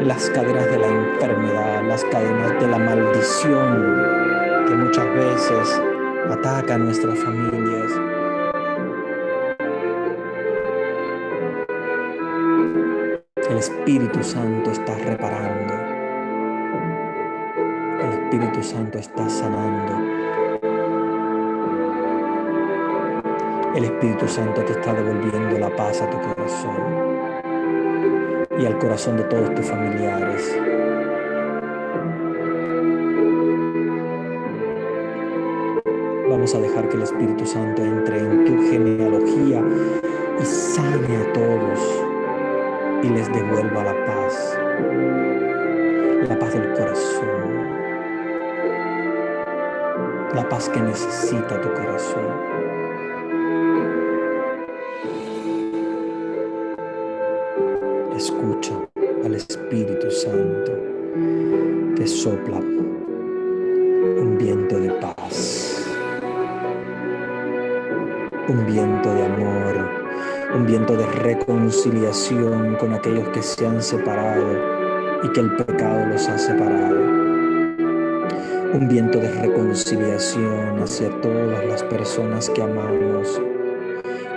las cadenas de la enfermedad, las cadenas de la maldición que muchas veces ataca a nuestras familias. El Espíritu Santo está reparando. El Espíritu Santo está sanando. El Espíritu Santo te está devolviendo la paz a tu corazón y al corazón de todos tus familiares. Vamos a dejar que el Espíritu Santo entre en tu genealogía y sane a todos y les devuelva la paz del corazón, la paz que necesita tu corazón. Escucha al Espíritu Santo que sopla un viento de paz, un viento de amor, un viento de reconciliación con aquellos que se han separado y que el pecado los ha separado. Un viento de reconciliación hacia todas las personas que amamos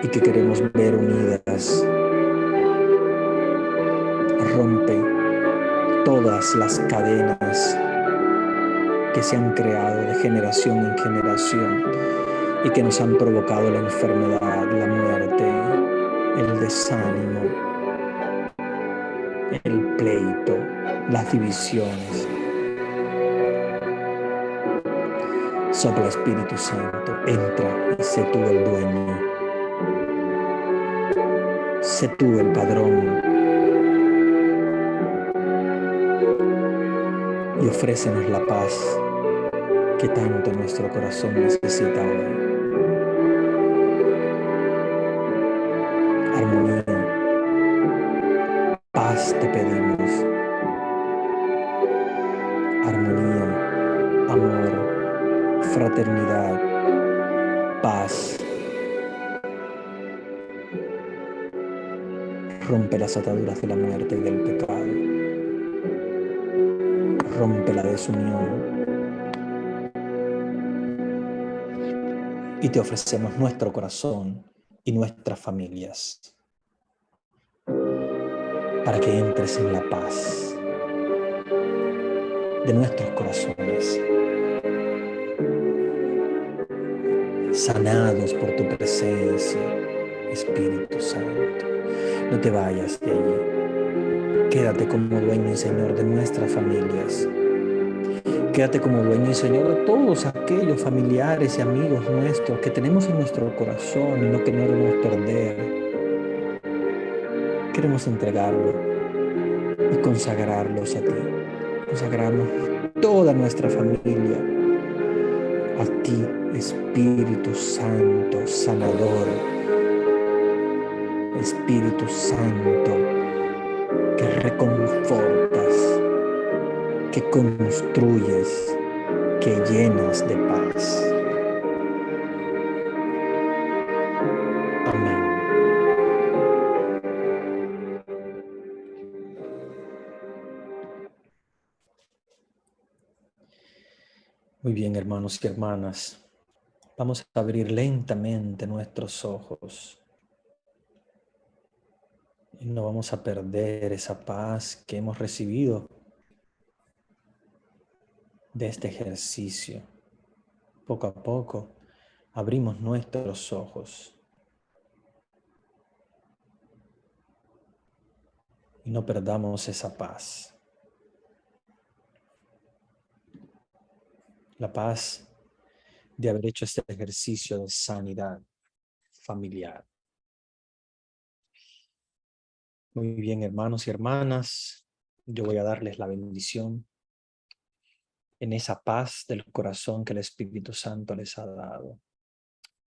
y que queremos ver unidas. Rompe todas las cadenas que se han creado de generación en generación y que nos han provocado la enfermedad, la muerte, el desánimo, el pleito, las divisiones. Sopla Espíritu Santo, entra y sé tú el dueño. Sé tú el padrón. Y ofrécenos la paz que tanto nuestro corazón necesita hoy. Armonía, paz te pedimos. Armonía, amor, fraternidad, paz. Rompe las ataduras de la muerte y del pecado. Rompe la desunión. Y te ofrecemos nuestro corazón y nuestras familias para que entres en la paz de nuestros corazones, sanados por tu presencia, Espíritu Santo. No te vayas de allí. Quédate como dueño y Señor de nuestras familias. Quédate como dueño y Señor de todos aquellos familiares y amigos nuestros que tenemos en nuestro corazón y no queremos perder. Queremos entregarlo y consagrarlos a ti. Consagrarnos toda nuestra familia a ti, Espíritu Santo, sanador. Espíritu Santo, que reconfortas, que construyes, que llenas de paz. Amén. Muy bien, hermanos y hermanas. Vamos a abrir lentamente nuestros ojos. Y no vamos a perder esa paz que hemos recibido de este ejercicio. Poco a poco abrimos nuestros ojos. Y no perdamos esa paz. La paz de haber hecho este ejercicio de sanidad familiar. Muy bien, hermanos y hermanas, yo voy a darles la bendición en esa paz del corazón que el Espíritu Santo les ha dado.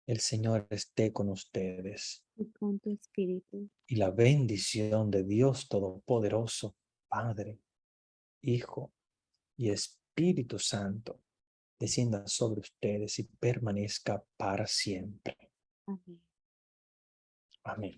El Señor esté con ustedes. Y con tu espíritu. Y la bendición de Dios Todopoderoso, Padre, Hijo y Espíritu Santo, descienda sobre ustedes y permanezca para siempre. Amén. Amén.